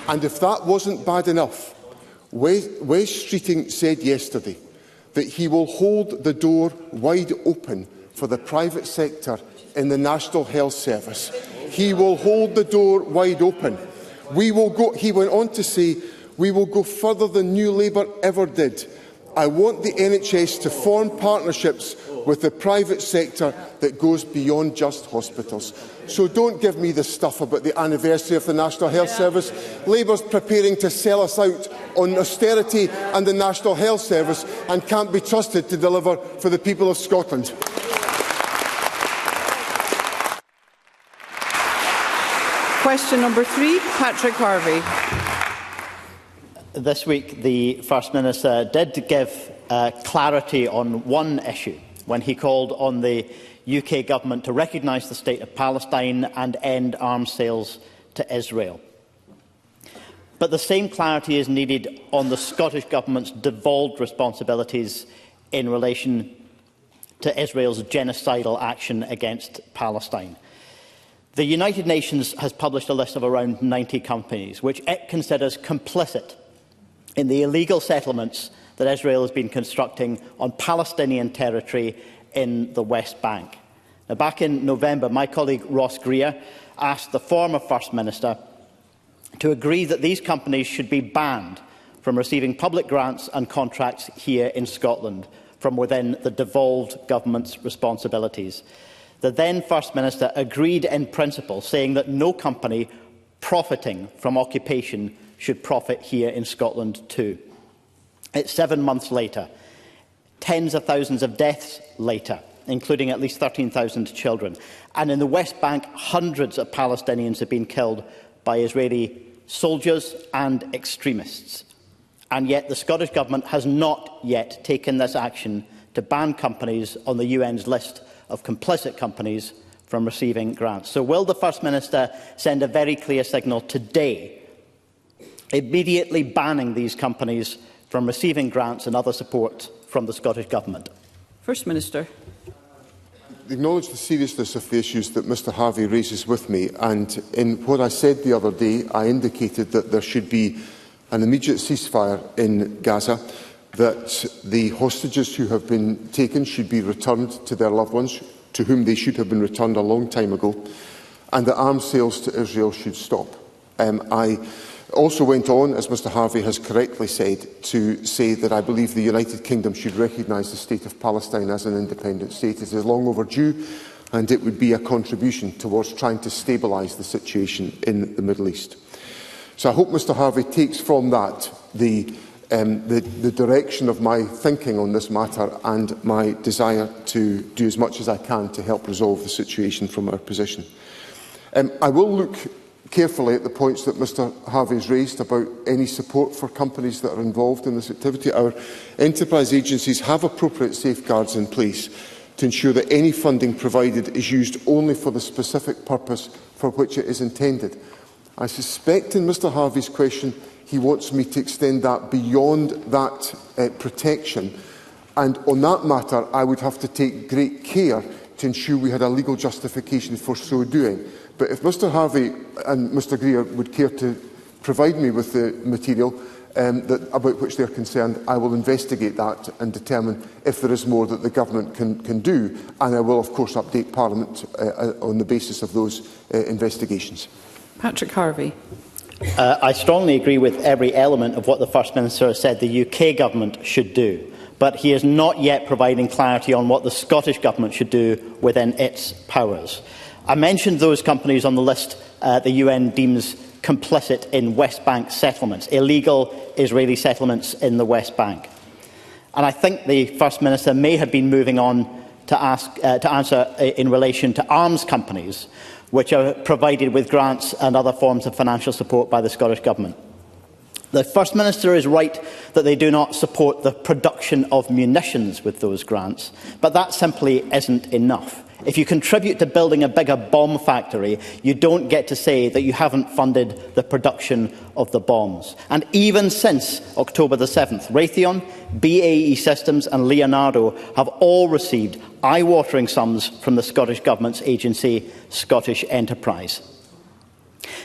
And if that wasn't bad enough, Wes Streeting said yesterday that he will hold the door wide open for the private sector in the National Health Service. He will hold the door wide open. He went on to say, we will go further than New Labour ever did. I want the NHS to form partnerships with the private sector that goes beyond just hospitals. So don't give me the stuff about the anniversary of the National Health Service. Labour's preparing to sell us out on austerity and the National Health Service and can't be trusted to deliver for the people of Scotland. Question number 3, Patrick Harvey. This week, the First Minister did give clarity on one issue when he called on the UK Government to recognise the State of Palestine and end arms sales to Israel. But the same clarity is needed on the Scottish Government's devolved responsibilities in relation to Israel's genocidal action against Palestine. The United Nations has published a list of around 90 companies which it considers complicit in the illegal settlements that Israel has been constructing on Palestinian territory in the West Bank. Now, back in November, my colleague Ross Greer asked the former First Minister to agree that these companies should be banned from receiving public grants and contracts here in Scotland from within the devolved government's responsibilities. The then First Minister agreed in principle, saying that no company profiting from occupation should profit here in Scotland too. It's 7 months later, tens of thousands of deaths later, including at least 13,000 children. And in the West Bank, hundreds of Palestinians have been killed by Israeli soldiers and extremists. And yet the Scottish Government has not yet taken this action to ban companies on the UN's list of complicit companies from receiving grants. So will the First Minister send a very clear signal today, immediately banning these companies from receiving grants and other support from the Scottish Government? First Minister. Acknowledge the seriousness of the issues that Mr Harvey raises with me, and in what I said the other day, I indicated that there should be an immediate ceasefire in Gaza, that the hostages who have been taken should be returned to their loved ones, to whom they should have been returned a long time ago, and that arms sales to Israel should stop. I also went on, as Mr Harvey has correctly said, to say that I believe the United Kingdom should recognise the State of Palestine as an independent state. It is long overdue, and it would be a contribution towards trying to stabilise the situation in the Middle East. So I hope Mr Harvey takes from that the direction of my thinking on this matter and my desire to do as much as I can to help resolve the situation from our position. I will look carefully at the points that Mr Harvey has raised about any support for companies that are involved in this activity. Our enterprise agencies have appropriate safeguards in place to ensure that any funding provided is used only for the specific purpose for which it is intended. I suspect in Mr Harvey's question he wants me to extend that beyond that protection, and on that matter I would have to take great care to ensure we had a legal justification for so doing. But if Mr Harvey and Mr Greer would care to provide me with the material about which they are concerned, I will investigate that and determine if there is more that the Government can do, and I will of course update Parliament on the basis of those investigations. Patrick Harvey. I strongly agree with every element of what the First Minister has said the UK Government should do, but he is not yet providing clarity on what the Scottish Government should do within its powers. I mentioned those companies on the list the UN deems complicit in West Bank settlements, illegal Israeli settlements in the West Bank. And I think the First Minister may have been moving on to answer in relation to arms companies which are provided with grants and other forms of financial support by the Scottish Government. The First Minister is right that they do not support the production of munitions with those grants, but that simply isn't enough. If you contribute to building a bigger bomb factory, you don't get to say that you haven't funded the production of the bombs. And even since October the 7th, Raytheon, BAE Systems and Leonardo have all received eye-watering sums from the Scottish Government's agency, Scottish Enterprise.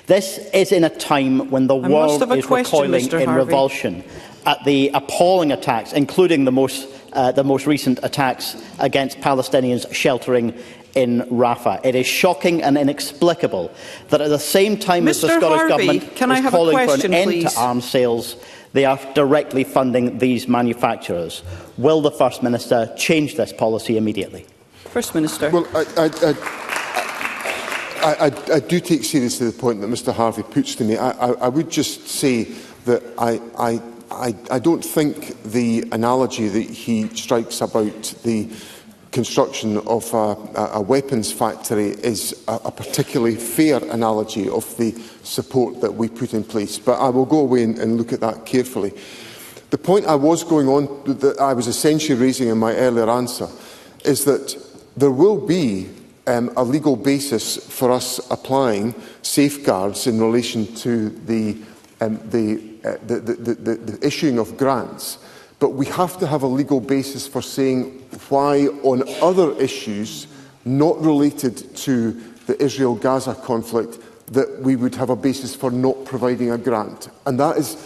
This is in a time when the world is recoiling in revulsion at the appalling attacks, including the most the most recent attacks against Palestinians sheltering in Rafah. It is shocking and inexplicable that at the same time as the Scottish Government is calling for an end to arms sales, they are directly funding these manufacturers. Will the First Minister change this policy immediately? First Minister. Well, I do take seriously the point that Mr Harvey puts to me. I would just say that I don't think the analogy that he strikes about the construction of a weapons factory is a particularly fair analogy of the support that we put in place. But I will go away and look at that carefully. The point I was going on, that I was essentially raising in my earlier answer, is that there will be a legal basis for us applying safeguards in relation to the issuing of grants. But we have to have a legal basis for saying why on other issues not related to the Israel-Gaza conflict that we would have a basis for not providing a grant. And that's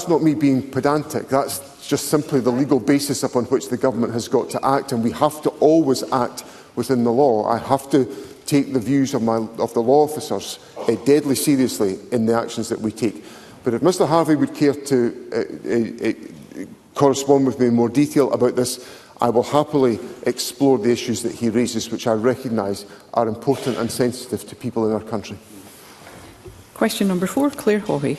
not me being pedantic. That's just simply the legal basis upon which the government has got to act, and we have to always act within the law. I have to take the views of the law officers deadly seriously in the actions that we take. But if Mr Harvey would care to correspond with me in more detail about this, I will happily explore the issues that he raises, which I recognise are important and sensitive to people in our country. Question number 4, Claire Hawley.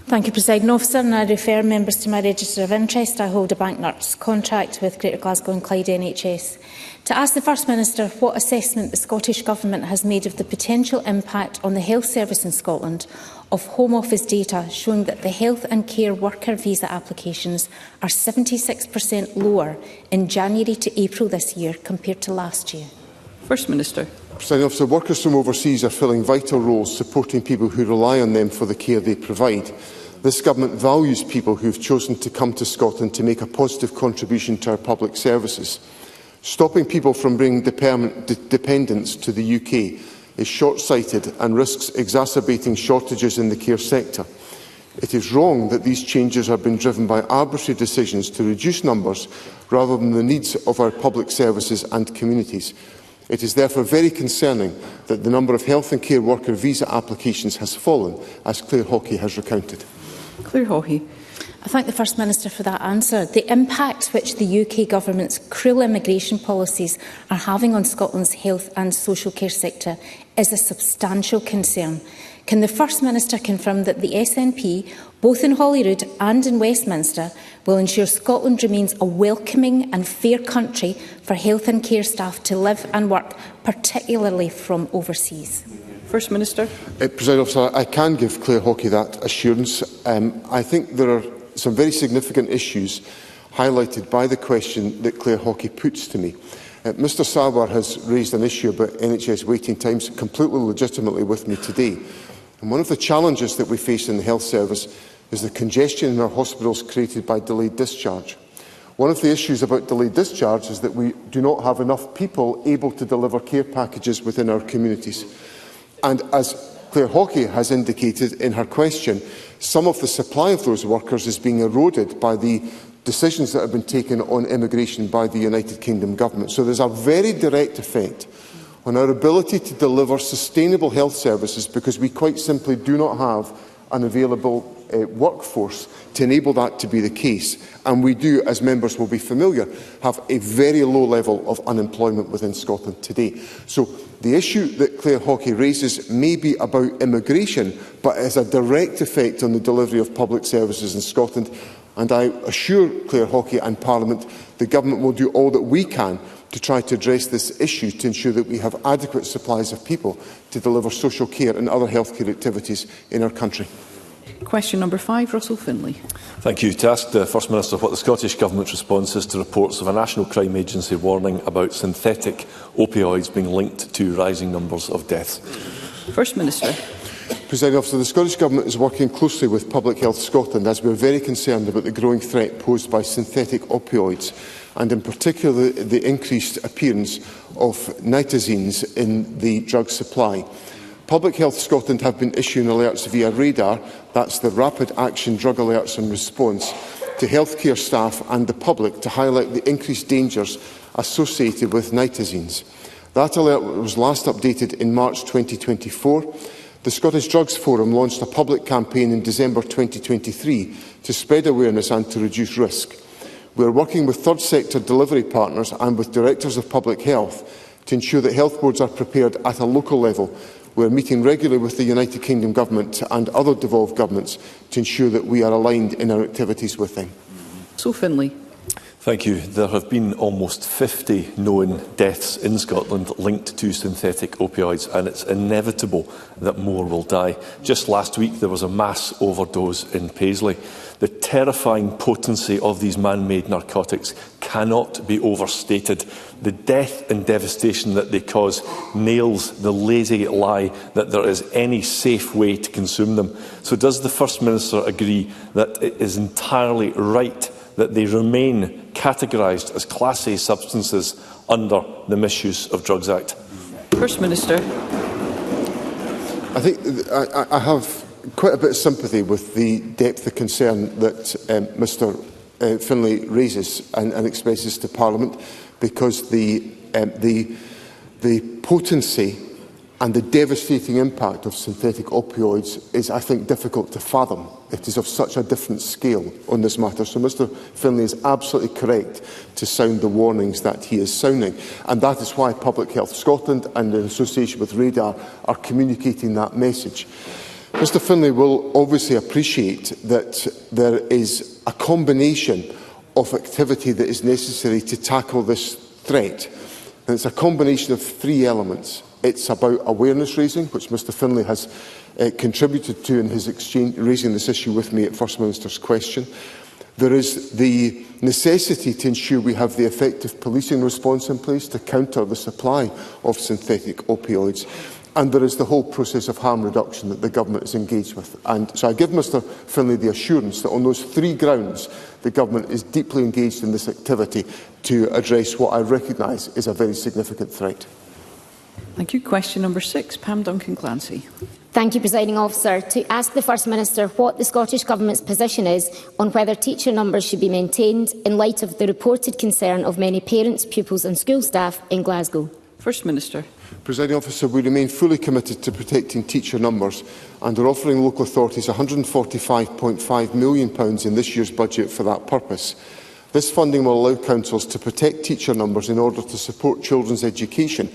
Thank you, Presiding Officer, and I refer members to my register of interest. I hold a bank nurse contract with Greater Glasgow and Clyde NHS. To ask the First Minister what assessment the Scottish Government has made of the potential impact on the health service in Scotland of Home Office data showing that the health and care worker visa applications are 76% lower in January to April this year compared to last year. First Minister. Presiding Officer, workers from overseas are filling vital roles supporting people who rely on them for the care they provide. This Government values people who have chosen to come to Scotland to make a positive contribution to our public services. Stopping people from bringing dependents to the UK is short-sighted and risks exacerbating shortages in the care sector. It is wrong that these changes have been driven by arbitrary decisions to reduce numbers rather than the needs of our public services and communities. It is therefore very concerning that the number of health and care worker visa applications has fallen, as Claire Hawley has recounted. Claire Hawley. I thank the First Minister for that answer. The impact which the UK Government's cruel immigration policies are having on Scotland's health and social care sector is a substantial concern. Can the First Minister confirm that the SNP, both in Holyrood and in Westminster, will ensure Scotland remains a welcoming and fair country for health and care staff to live and work, particularly from overseas? First Minister. Presiding Officer, I can give Claire Hawley that assurance. I think there are some very significant issues highlighted by the question that Claire Hawley puts to me. Mr Sawar has raised an issue about NHS waiting times completely legitimately with me today. And one of the challenges that we face in the health service is the congestion in our hospitals created by delayed discharge. One of the issues about delayed discharge is that we do not have enough people able to deliver care packages within our communities. And as Claire Hawley has indicated in her question, some of the supply of those workers is being eroded by the decisions that have been taken on immigration by the United Kingdom Government. So there's a very direct effect on our ability to deliver sustainable health services because we quite simply do not have an available workforce to enable that to be the case. And we do, as members will be familiar, have a very low level of unemployment within Scotland today. So the issue that Claire Hawley raises may be about immigration, but it has a direct effect on the delivery of public services in Scotland. And I assure Claire Hawley and Parliament the Government will do all that we can to try to address this issue to ensure that we have adequate supplies of people to deliver social care and other healthcare activities in our country. Question number 5, Russell Finlay. Thank you. To ask the First Minister what the Scottish Government's response is to reports of a National Crime Agency warning about synthetic opioids being linked to rising numbers of deaths. First Minister. Presiding Officer, the Scottish Government is working closely with Public Health Scotland as we are very concerned about the growing threat posed by synthetic opioids and in particular the increased appearance of nitazenes in the drug supply. Public Health Scotland have been issuing alerts via radar, that's the Rapid Action Drug Alerts and Response, to healthcare staff and the public to highlight the increased dangers associated with nitazines. That alert was last updated in March 2024. The Scottish Drugs Forum launched a public campaign in December 2023 to spread awareness and to reduce risk. We are working with third sector delivery partners and with directors of public health to ensure that health boards are prepared at a local level. We are meeting regularly with the United Kingdom Government and other devolved governments to ensure that we are aligned in our activities with them. So Finlay. Thank you. There have been almost 50 known deaths in Scotland linked to synthetic opioids, and it's inevitable that more will die. Just last week, there was a mass overdose in Paisley. The terrifying potency of these man-made narcotics cannot be overstated. The death and devastation that they cause nails the lazy lie that there is any safe way to consume them. So does the First Minister agree that it is entirely right that they remain categorised as Class A substances under the Misuse of Drugs Act? First Minister. I think I have quite a bit of sympathy with the depth of concern that Mr Finlay raises and expresses to Parliament, because the potency and the devastating impact of synthetic opioids is, I think, difficult to fathom. It is of such a different scale on this matter. So Mr Finlay is absolutely correct to sound the warnings that he is sounding. And that is why Public Health Scotland and in association with Radar are communicating that message. Mr Finlay will obviously appreciate that there is a combination of activity that is necessary to tackle this threat. And it's a combination of three elements. It's about awareness raising, which Mr Finlay has contributed to in his exchange, raising this issue with me at First Minister's question. There is the necessity to ensure we have the effective policing response in place to counter the supply of synthetic opioids. And there is the whole process of harm reduction that the Government is engaged with. And so I give Mr Finlay the assurance that on those three grounds, the Government is deeply engaged in this activity to address what I recognise is a very significant threat. Thank you. Question number 6, Pam Duncan-Clancy. Thank you, Presiding Officer. To ask the First Minister what the Scottish Government's position is on whether teacher numbers should be maintained in light of the reported concern of many parents, pupils and school staff in Glasgow. First Minister. Presiding Officer, we remain fully committed to protecting teacher numbers and are offering local authorities £145.5 million in this year's budget for that purpose. This funding will allow councils to protect teacher numbers in order to support children's education,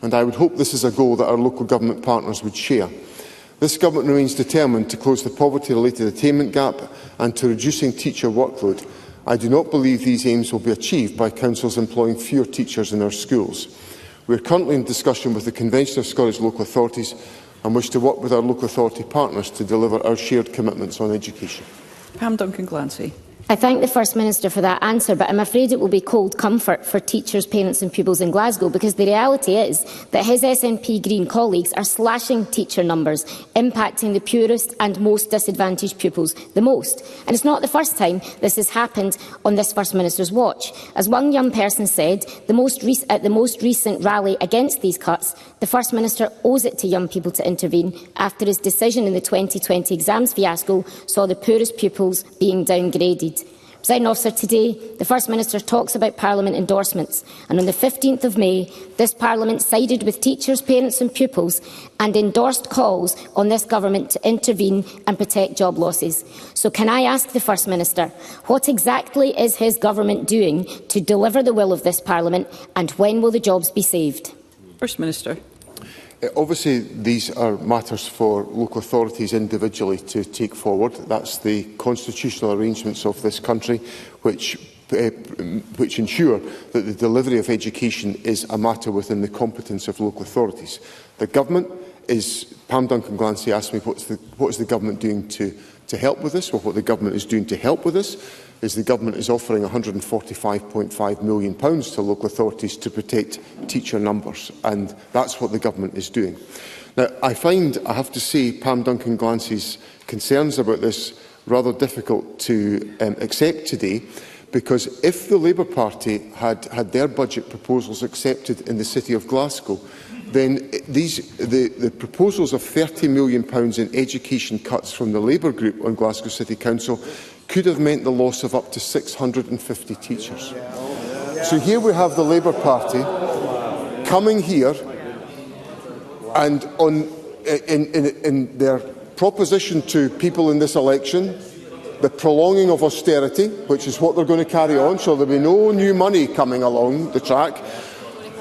and I would hope this is a goal that our local government partners would share. This Government remains determined to close the poverty-related attainment gap and to reducing teacher workload. I do not believe these aims will be achieved by councils employing fewer teachers in our schools. We are currently in discussion with the Convention of Scottish Local Authorities and wish to work with our local authority partners to deliver our shared commitments on education. Pam Duncan-Clancy. I thank the First Minister for that answer, but I'm afraid it will be cold comfort for teachers, parents and pupils in Glasgow, because the reality is that his SNP Green colleagues are slashing teacher numbers, impacting the purest and most disadvantaged pupils the most. And it's not the first time this has happened on this First Minister's watch. As one young person said, at the most recent rally against these cuts, the First Minister owes it to young people to intervene after his decision in the 2020 exams fiasco saw the poorest pupils being downgraded. Presiding Officer, today the First Minister talks about Parliament endorsements, and on the 15th of May this Parliament sided with teachers, parents and pupils and endorsed calls on this Government to intervene and protect job losses. So can I ask the First Minister, what exactly is his Government doing to deliver the will of this Parliament, and when will the jobs be saved? First Minister. Obviously, these are matters for local authorities individually to take forward. That's the constitutional arrangements of this country which ensure that the delivery of education is a matter within the competence of local authorities. The Government is, Pam Duncan-Clancy asked me what is the Government doing to help with this. Well, what the Government is doing to help with this is the Government is offering £145.5 million to local authorities to protect teacher numbers, and that's what the Government is doing. Now, I find, I have to say, Pam Duncan-Clancy's concerns about this rather difficult to accept today, because if the Labour Party had their budget proposals accepted in the City of Glasgow, then the proposals of £30 million in education cuts from the Labour group on Glasgow City Council could have meant the loss of up to 650 teachers. So here we have the Labour Party coming here and in their proposition to people in this election, the prolonging of austerity, which is what they're going to carry on, so there will be no new money coming along the track,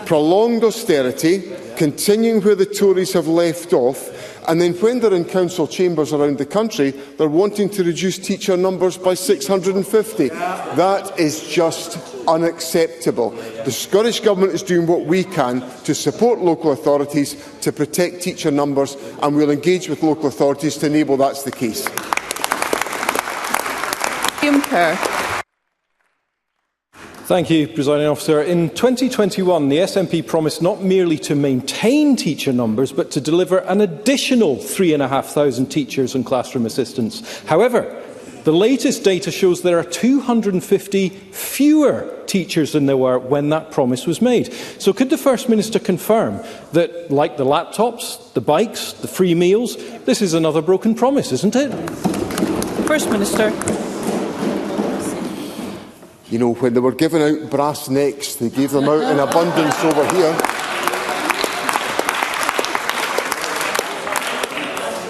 prolonged austerity, continuing where the Tories have left off, and then when they're in council chambers around the country, they're wanting to reduce teacher numbers by 650. That is just unacceptable. The Scottish Government is doing what we can to support local authorities to protect teacher numbers, and we'll engage with local authorities to enable that's the case. Thank you, Presiding Officer. In 2021, the SNP promised not merely to maintain teacher numbers, but to deliver an additional 3,500 teachers and classroom assistants. However, the latest data shows there are 250 fewer teachers than there were when that promise was made. So could the First Minister confirm that, like the laptops, the bikes, the free meals, this is another broken promise, isn't it? First Minister. You know, when they were giving out brass necks, they gave them out in abundance over here.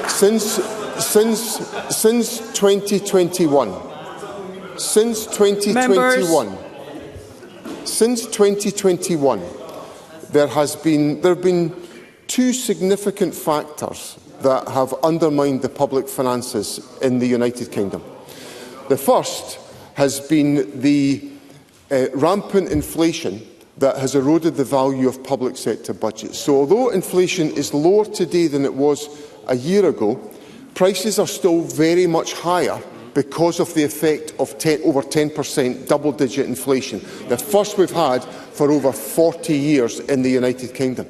Since 2021, there have been two significant factors that have undermined the public finances in the United Kingdom. The first has been the rampant inflation that has eroded the value of public sector budgets. So although inflation is lower today than it was a year ago, prices are still very much higher because of the effect of over 10% double-digit inflation, the first we've had for over 40 years in the United Kingdom.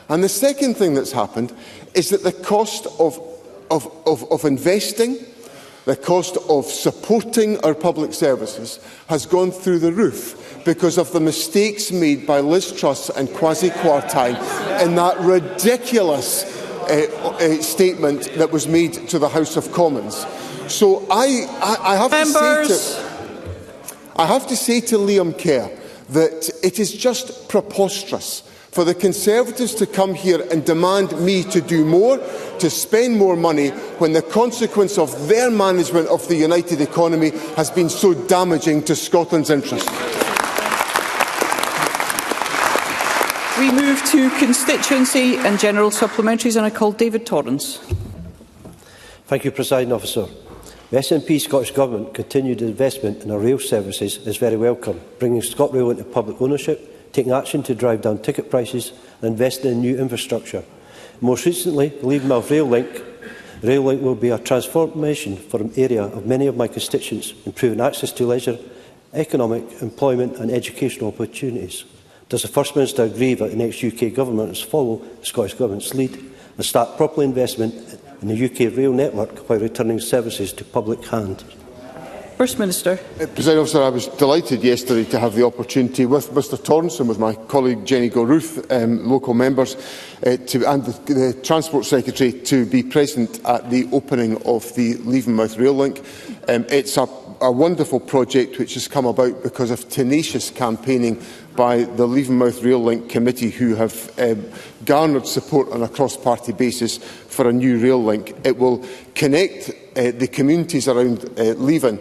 And the second thing that's happened is that the cost of investing, the cost of supporting our public services has gone through the roof because of the mistakes made by Liz Truss and Kwasi Kwarteng in that ridiculous statement that was made to the House of Commons. So I have to say to Liam Kerr that it is just preposterous for the Conservatives to come here and demand me to do more, to spend more money, when the consequence of their management of the united economy has been so damaging to Scotland's interests. We move to constituency and general supplementaries, and I call David Torrance. Thank you, Presiding Officer. The SNP Scottish Government continued investment in our rail services is very welcome, bringing ScotRail into public ownership, taking action to drive down ticket prices and investing in new infrastructure. Most recently, the Leavenworth Rail Link will be a transformation for an area of many of my constituents, improving access to leisure, economic, employment and educational opportunities. Does the First Minister agree that the next UK Government must follow the Scottish Government's lead and start proper investment in the UK rail network while returning services to public hand? First Minister. Presiding Officer, I was delighted yesterday to have the opportunity with Mr Torrance and with my colleague Jenny Go-Ruth, local members, and the Transport Secretary to be present at the opening of the Leavenworth Rail Link. It's a wonderful project which has come about because of tenacious campaigning by the Leavenworth Rail Link Committee, who have garnered support on a cross-party basis for a new rail link. It will connect the communities around Leven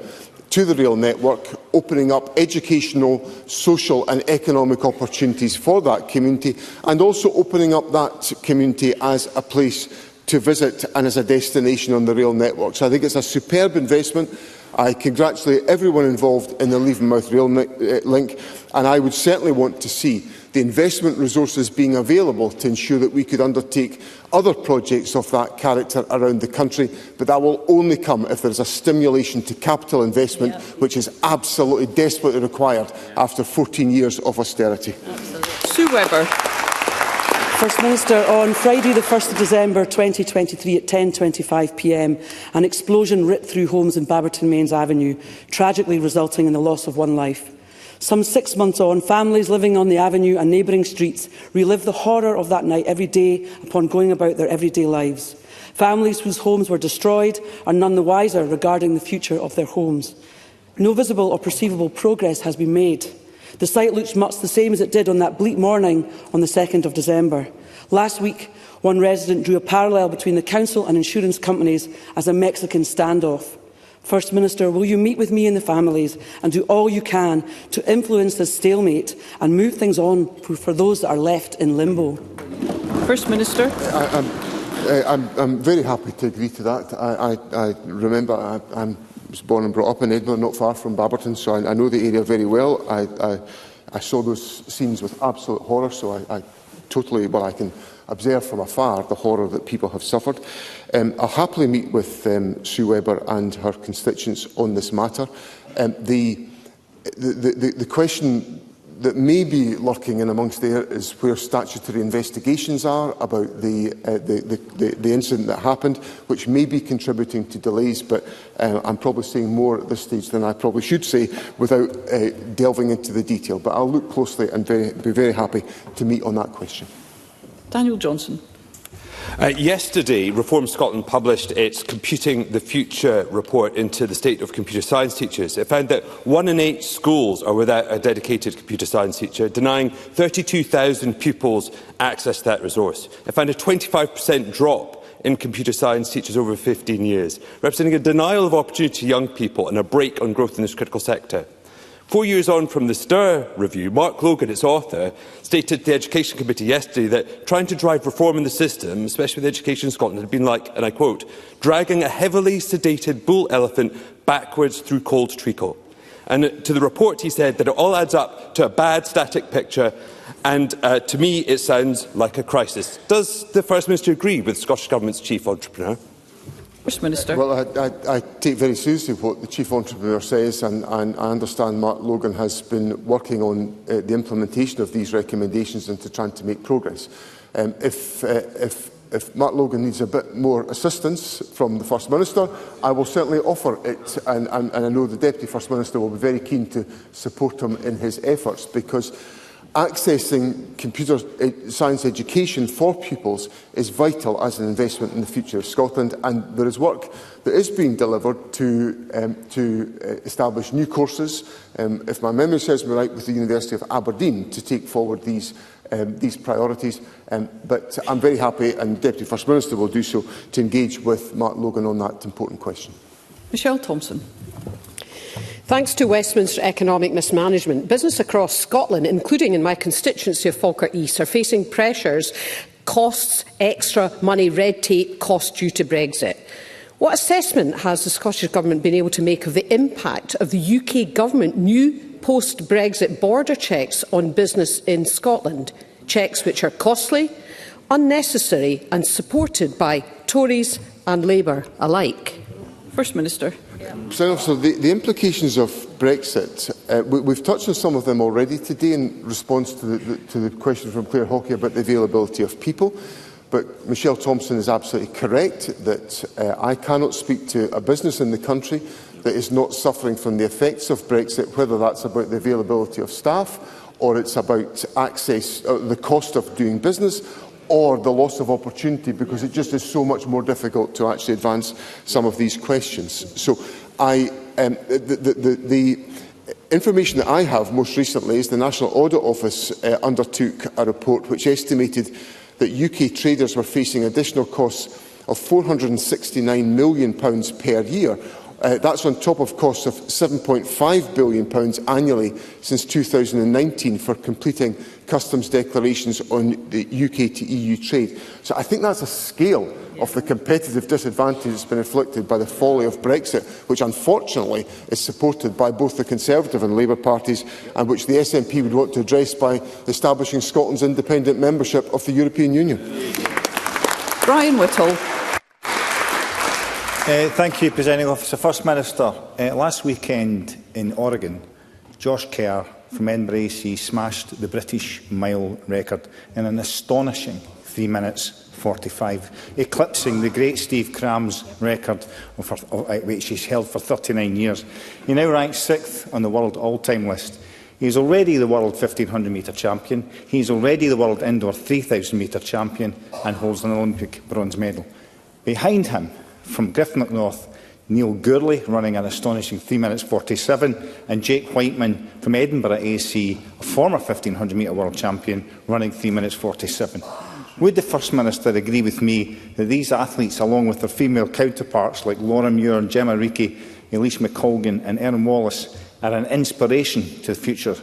to the rail network, opening up educational, social and economic opportunities for that community, and also opening up that community as a place to visit and as a destination on the rail network. So I think it's a superb investment. I congratulate everyone involved in the Leavenworth Rail Link, and I would certainly want to see the investment resources being available to ensure that we could undertake other projects of that character around the country, but that will only come if there is a stimulation to capital investment, which is absolutely desperately required after 14 years of austerity. Sue Webber. First Minister, on Friday the 1st of December 2023 at 10:25 p.m, an explosion ripped through homes in Baberton Mains Avenue, tragically resulting in the loss of one life. Some 6 months on, families living on the avenue and neighbouring streets relive the horror of that night every day upon going about their everyday lives. Families whose homes were destroyed are none the wiser regarding the future of their homes. No visible or perceivable progress has been made. The site looks much the same as it did on that bleak morning on the 2nd of December. Last week, one resident drew a parallel between the council and insurance companies as a Mexican standoff. First Minister, will you meet with me and the families and do all you can to influence this stalemate and move things on for those that are left in limbo? First Minister. I'm very happy to agree to that. I remember I was born and brought up in Edinburgh, not far from Baberton, so I know the area very well. I saw those scenes with absolute horror, so I totally, well, I can observe from afar the horror that people have suffered. I'll happily meet with Sue Webber and her constituents on this matter. The question that may be lurking in amongst there is where statutory investigations are about the incident that happened, which may be contributing to delays, but I'm probably saying more at this stage than I probably should say without delving into the detail. But I'll look closely and be very happy to meet on that question. Daniel Johnson. Yesterday, Reform Scotland published its Computing the Future report into the state of computer science teachers. It found that 1 in 8 schools are without a dedicated computer science teacher, denying 32,000 pupils access to that resource. It found a 25% drop in computer science teachers over 15 years, representing a denial of opportunity to young people and a brake on growth in this critical sector. 4 years on from the STIR review, Mark Logan, its author, stated to the Education Committee yesterday that trying to drive reform in the system, especially with education in Scotland, had been like, and I quote, dragging a heavily sedated bull elephant backwards through cold treacle. And to the report he said that it all adds up to a bad static picture, and to me it sounds like a crisis. Does the First Minister agree with the Scottish Government's chief entrepreneur? First Minister. Well, I take very seriously what the Chief Entrepreneur says, and I understand Mark Logan has been working on the implementation of these recommendations and trying to make progress. If Mark Logan needs a bit more assistance from the First Minister, I will certainly offer it, and I know the Deputy First Minister will be very keen to support him in his efforts, because accessing computer science education for pupils is vital as an investment in the future of Scotland, and there is work that is being delivered to establish new courses, if my memory serves me right, with the University of Aberdeen to take forward these priorities. But I'm very happy, and the Deputy First Minister will do so, to engage with Mark Logan on that important question. Michelle Thompson. Thanks to Westminster economic mismanagement, business across Scotland, including in my constituency of Falkirk East, are facing pressures, costs, extra money, red tape, cost due to Brexit. What assessment has the Scottish Government been able to make of the impact of the UK Government new post-Brexit border checks on business in Scotland? Checks which are costly, unnecessary and supported by Tories and Labour alike. First Minister. So the implications of Brexit, we've touched on some of them already today in response to the question from Claire Hockey about the availability of people. But Michelle Thompson is absolutely correct that I cannot speak to a business in the country that is not suffering from the effects of Brexit, whether that's about the availability of staff, or it's about access, the cost of doing business, or the loss of opportunity, because it just is so much more difficult to actually advance some of these questions. So the information that I have most recently is the National Audit Office undertook a report which estimated that UK traders were facing additional costs of £469 million per year. That's on top of costs of £7.5 billion annually since 2019 for completing customs declarations on the UK to EU trade. So I think that's a scale of the competitive disadvantage that's been inflicted by the folly of Brexit, which unfortunately is supported by both the Conservative and Labour parties, and which the SNP would want to address by establishing Scotland's independent membership of the European Union. Brian Whittle. Thank you, Presiding Officer. First Minister, last weekend in Oregon, Josh Kerr from Edinburgh AC smashed the British mile record in an astonishing 3 minutes 45, eclipsing the great Steve Cram's record, which he's held for 39 years. He now ranks 6th on the world all-time list. He's already the world 1500-metre champion. He's already the world indoor 3000-metre champion and holds an Olympic bronze medal. Behind him, from Griffith Neil Gourley running an astonishing 3 minutes 47, and Jake Whiteman from Edinburgh AC, a former 1500-metre world champion, running 3 minutes 47. Would the First Minister agree with me that these athletes, along with their female counterparts like Laura Muir, Gemma Reekie, Elise McColgan and Erin Wallace, are an inspiration to the future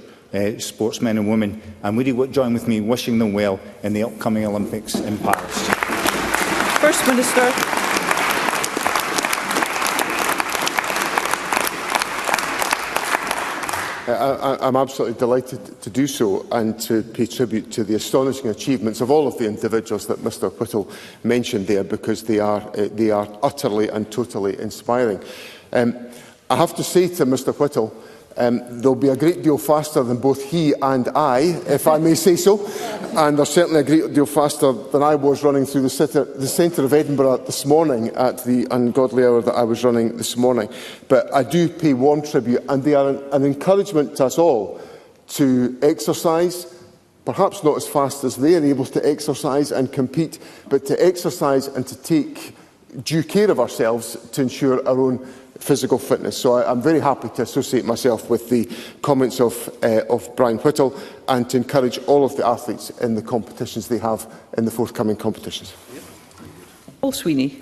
sportsmen and women? And would he join with me wishing them well in the upcoming Olympics in Paris? First Minister. I'm absolutely delighted to do so and to pay tribute to the astonishing achievements of all of the individuals that Mr Whittle mentioned there, because they are utterly and totally inspiring. I have to say to Mr Whittle, they'll be a great deal faster than both he and I, if I may say so, and they're certainly a great deal faster than I was running through the centre of Edinburgh this morning at the ungodly hour that I was running this morning. But I do pay warm tribute, and they are an encouragement to us all to exercise, perhaps not as fast as they are able to exercise and compete, but to exercise and to take due care of ourselves to ensure our own physical fitness. So I'm very happy to associate myself with the comments of Brian Whittle and to encourage all of the athletes in the competitions they have in the forthcoming competitions. Paul Sweeney.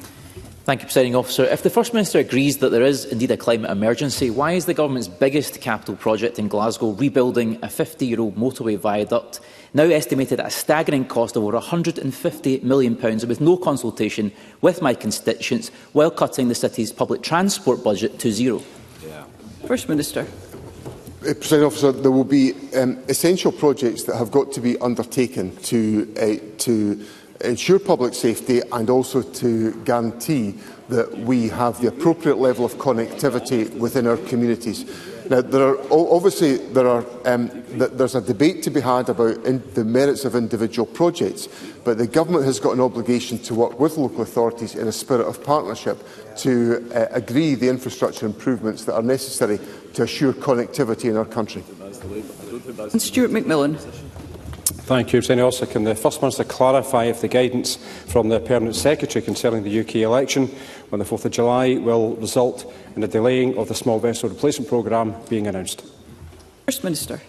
Thank you, Presiding Officer. If the First Minister agrees that there is indeed a climate emergency, why is the Government's biggest capital project in Glasgow rebuilding a 50-year-old motorway viaduct, now estimated at a staggering cost of over £150 million, with no consultation with my constituents, while cutting the city's public transport budget to zero? First Minister. Presiding Officer, there will be essential projects that have got to be undertaken to ensure public safety and also to guarantee that we have the appropriate level of connectivity within our communities. Now, there's a debate to be had about the merits of individual projects, but the Government has got an obligation to work with local authorities in a spirit of partnership to agree the infrastructure improvements that are necessary to assure connectivity in our country. And Stuart McMillan. Thank you, Presiding Officer. Can the First Minister clarify if the guidance from the Permanent Secretary concerning the UK election on the 4th of July will result in a delaying of the small vessel replacement programme being announced? First Minister.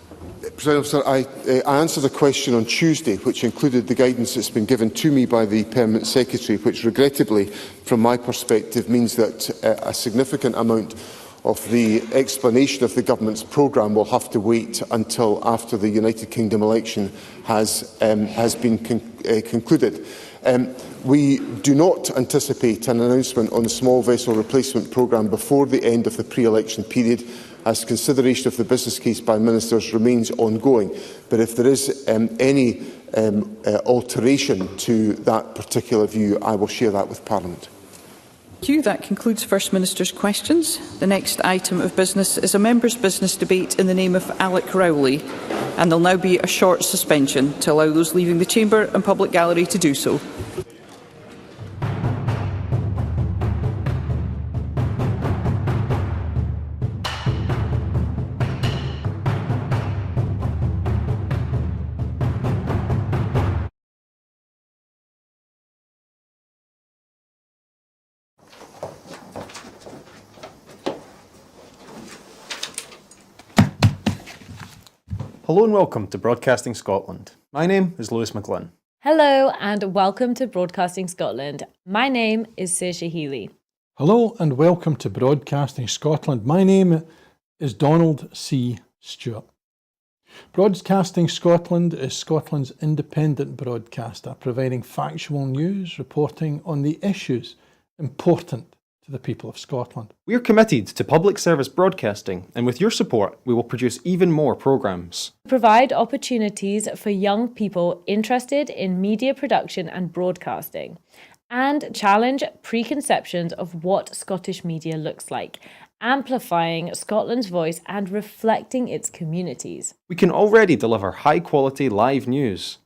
Presiding Officer, I answered a question on Tuesday which included the guidance that's been given to me by the Permanent Secretary, which regrettably, from my perspective, means that a significant amount of the explanation of the Government's programme will have to wait until after the United Kingdom election has been concluded. We do not anticipate an announcement on the small vessel replacement programme before the end of the pre-election period, as consideration of the business case by ministers remains ongoing. But if there is any alteration to that particular view, I will share that with Parliament. Thank you. That concludes First Minister's questions. The next item of business is a members' business debate in the name of Alec Rowley, and there will now be a short suspension to allow those leaving the chamber and public gallery to do so. Hello and welcome to Broadcasting Scotland. My name is Lewis McGlynn. Hello and welcome to Broadcasting Scotland. My name is Saoirse Healy. Hello and welcome to Broadcasting Scotland. My name is Donald C. Stewart. Broadcasting Scotland is Scotland's independent broadcaster, providing factual news, reporting on the issues important to the people of Scotland. We are committed to public service broadcasting, and with your support, we will produce even more programmes. Provide opportunities for young people interested in media production and broadcasting, and challenge preconceptions of what Scottish media looks like, amplifying Scotland's voice and reflecting its communities. We can already deliver high-quality live news,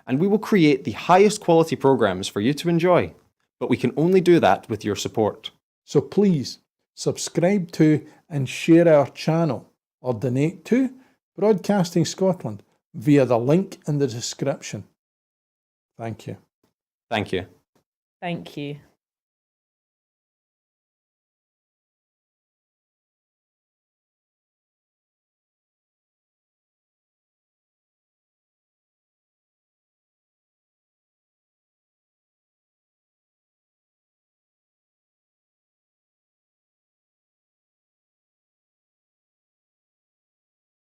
and we will create the highest quality programmes for you to enjoy. But we can only do that with your support. So please subscribe to and share our channel, or donate to Broadcasting Scotland via the link in the description. Thank you. Thank you. Thank you.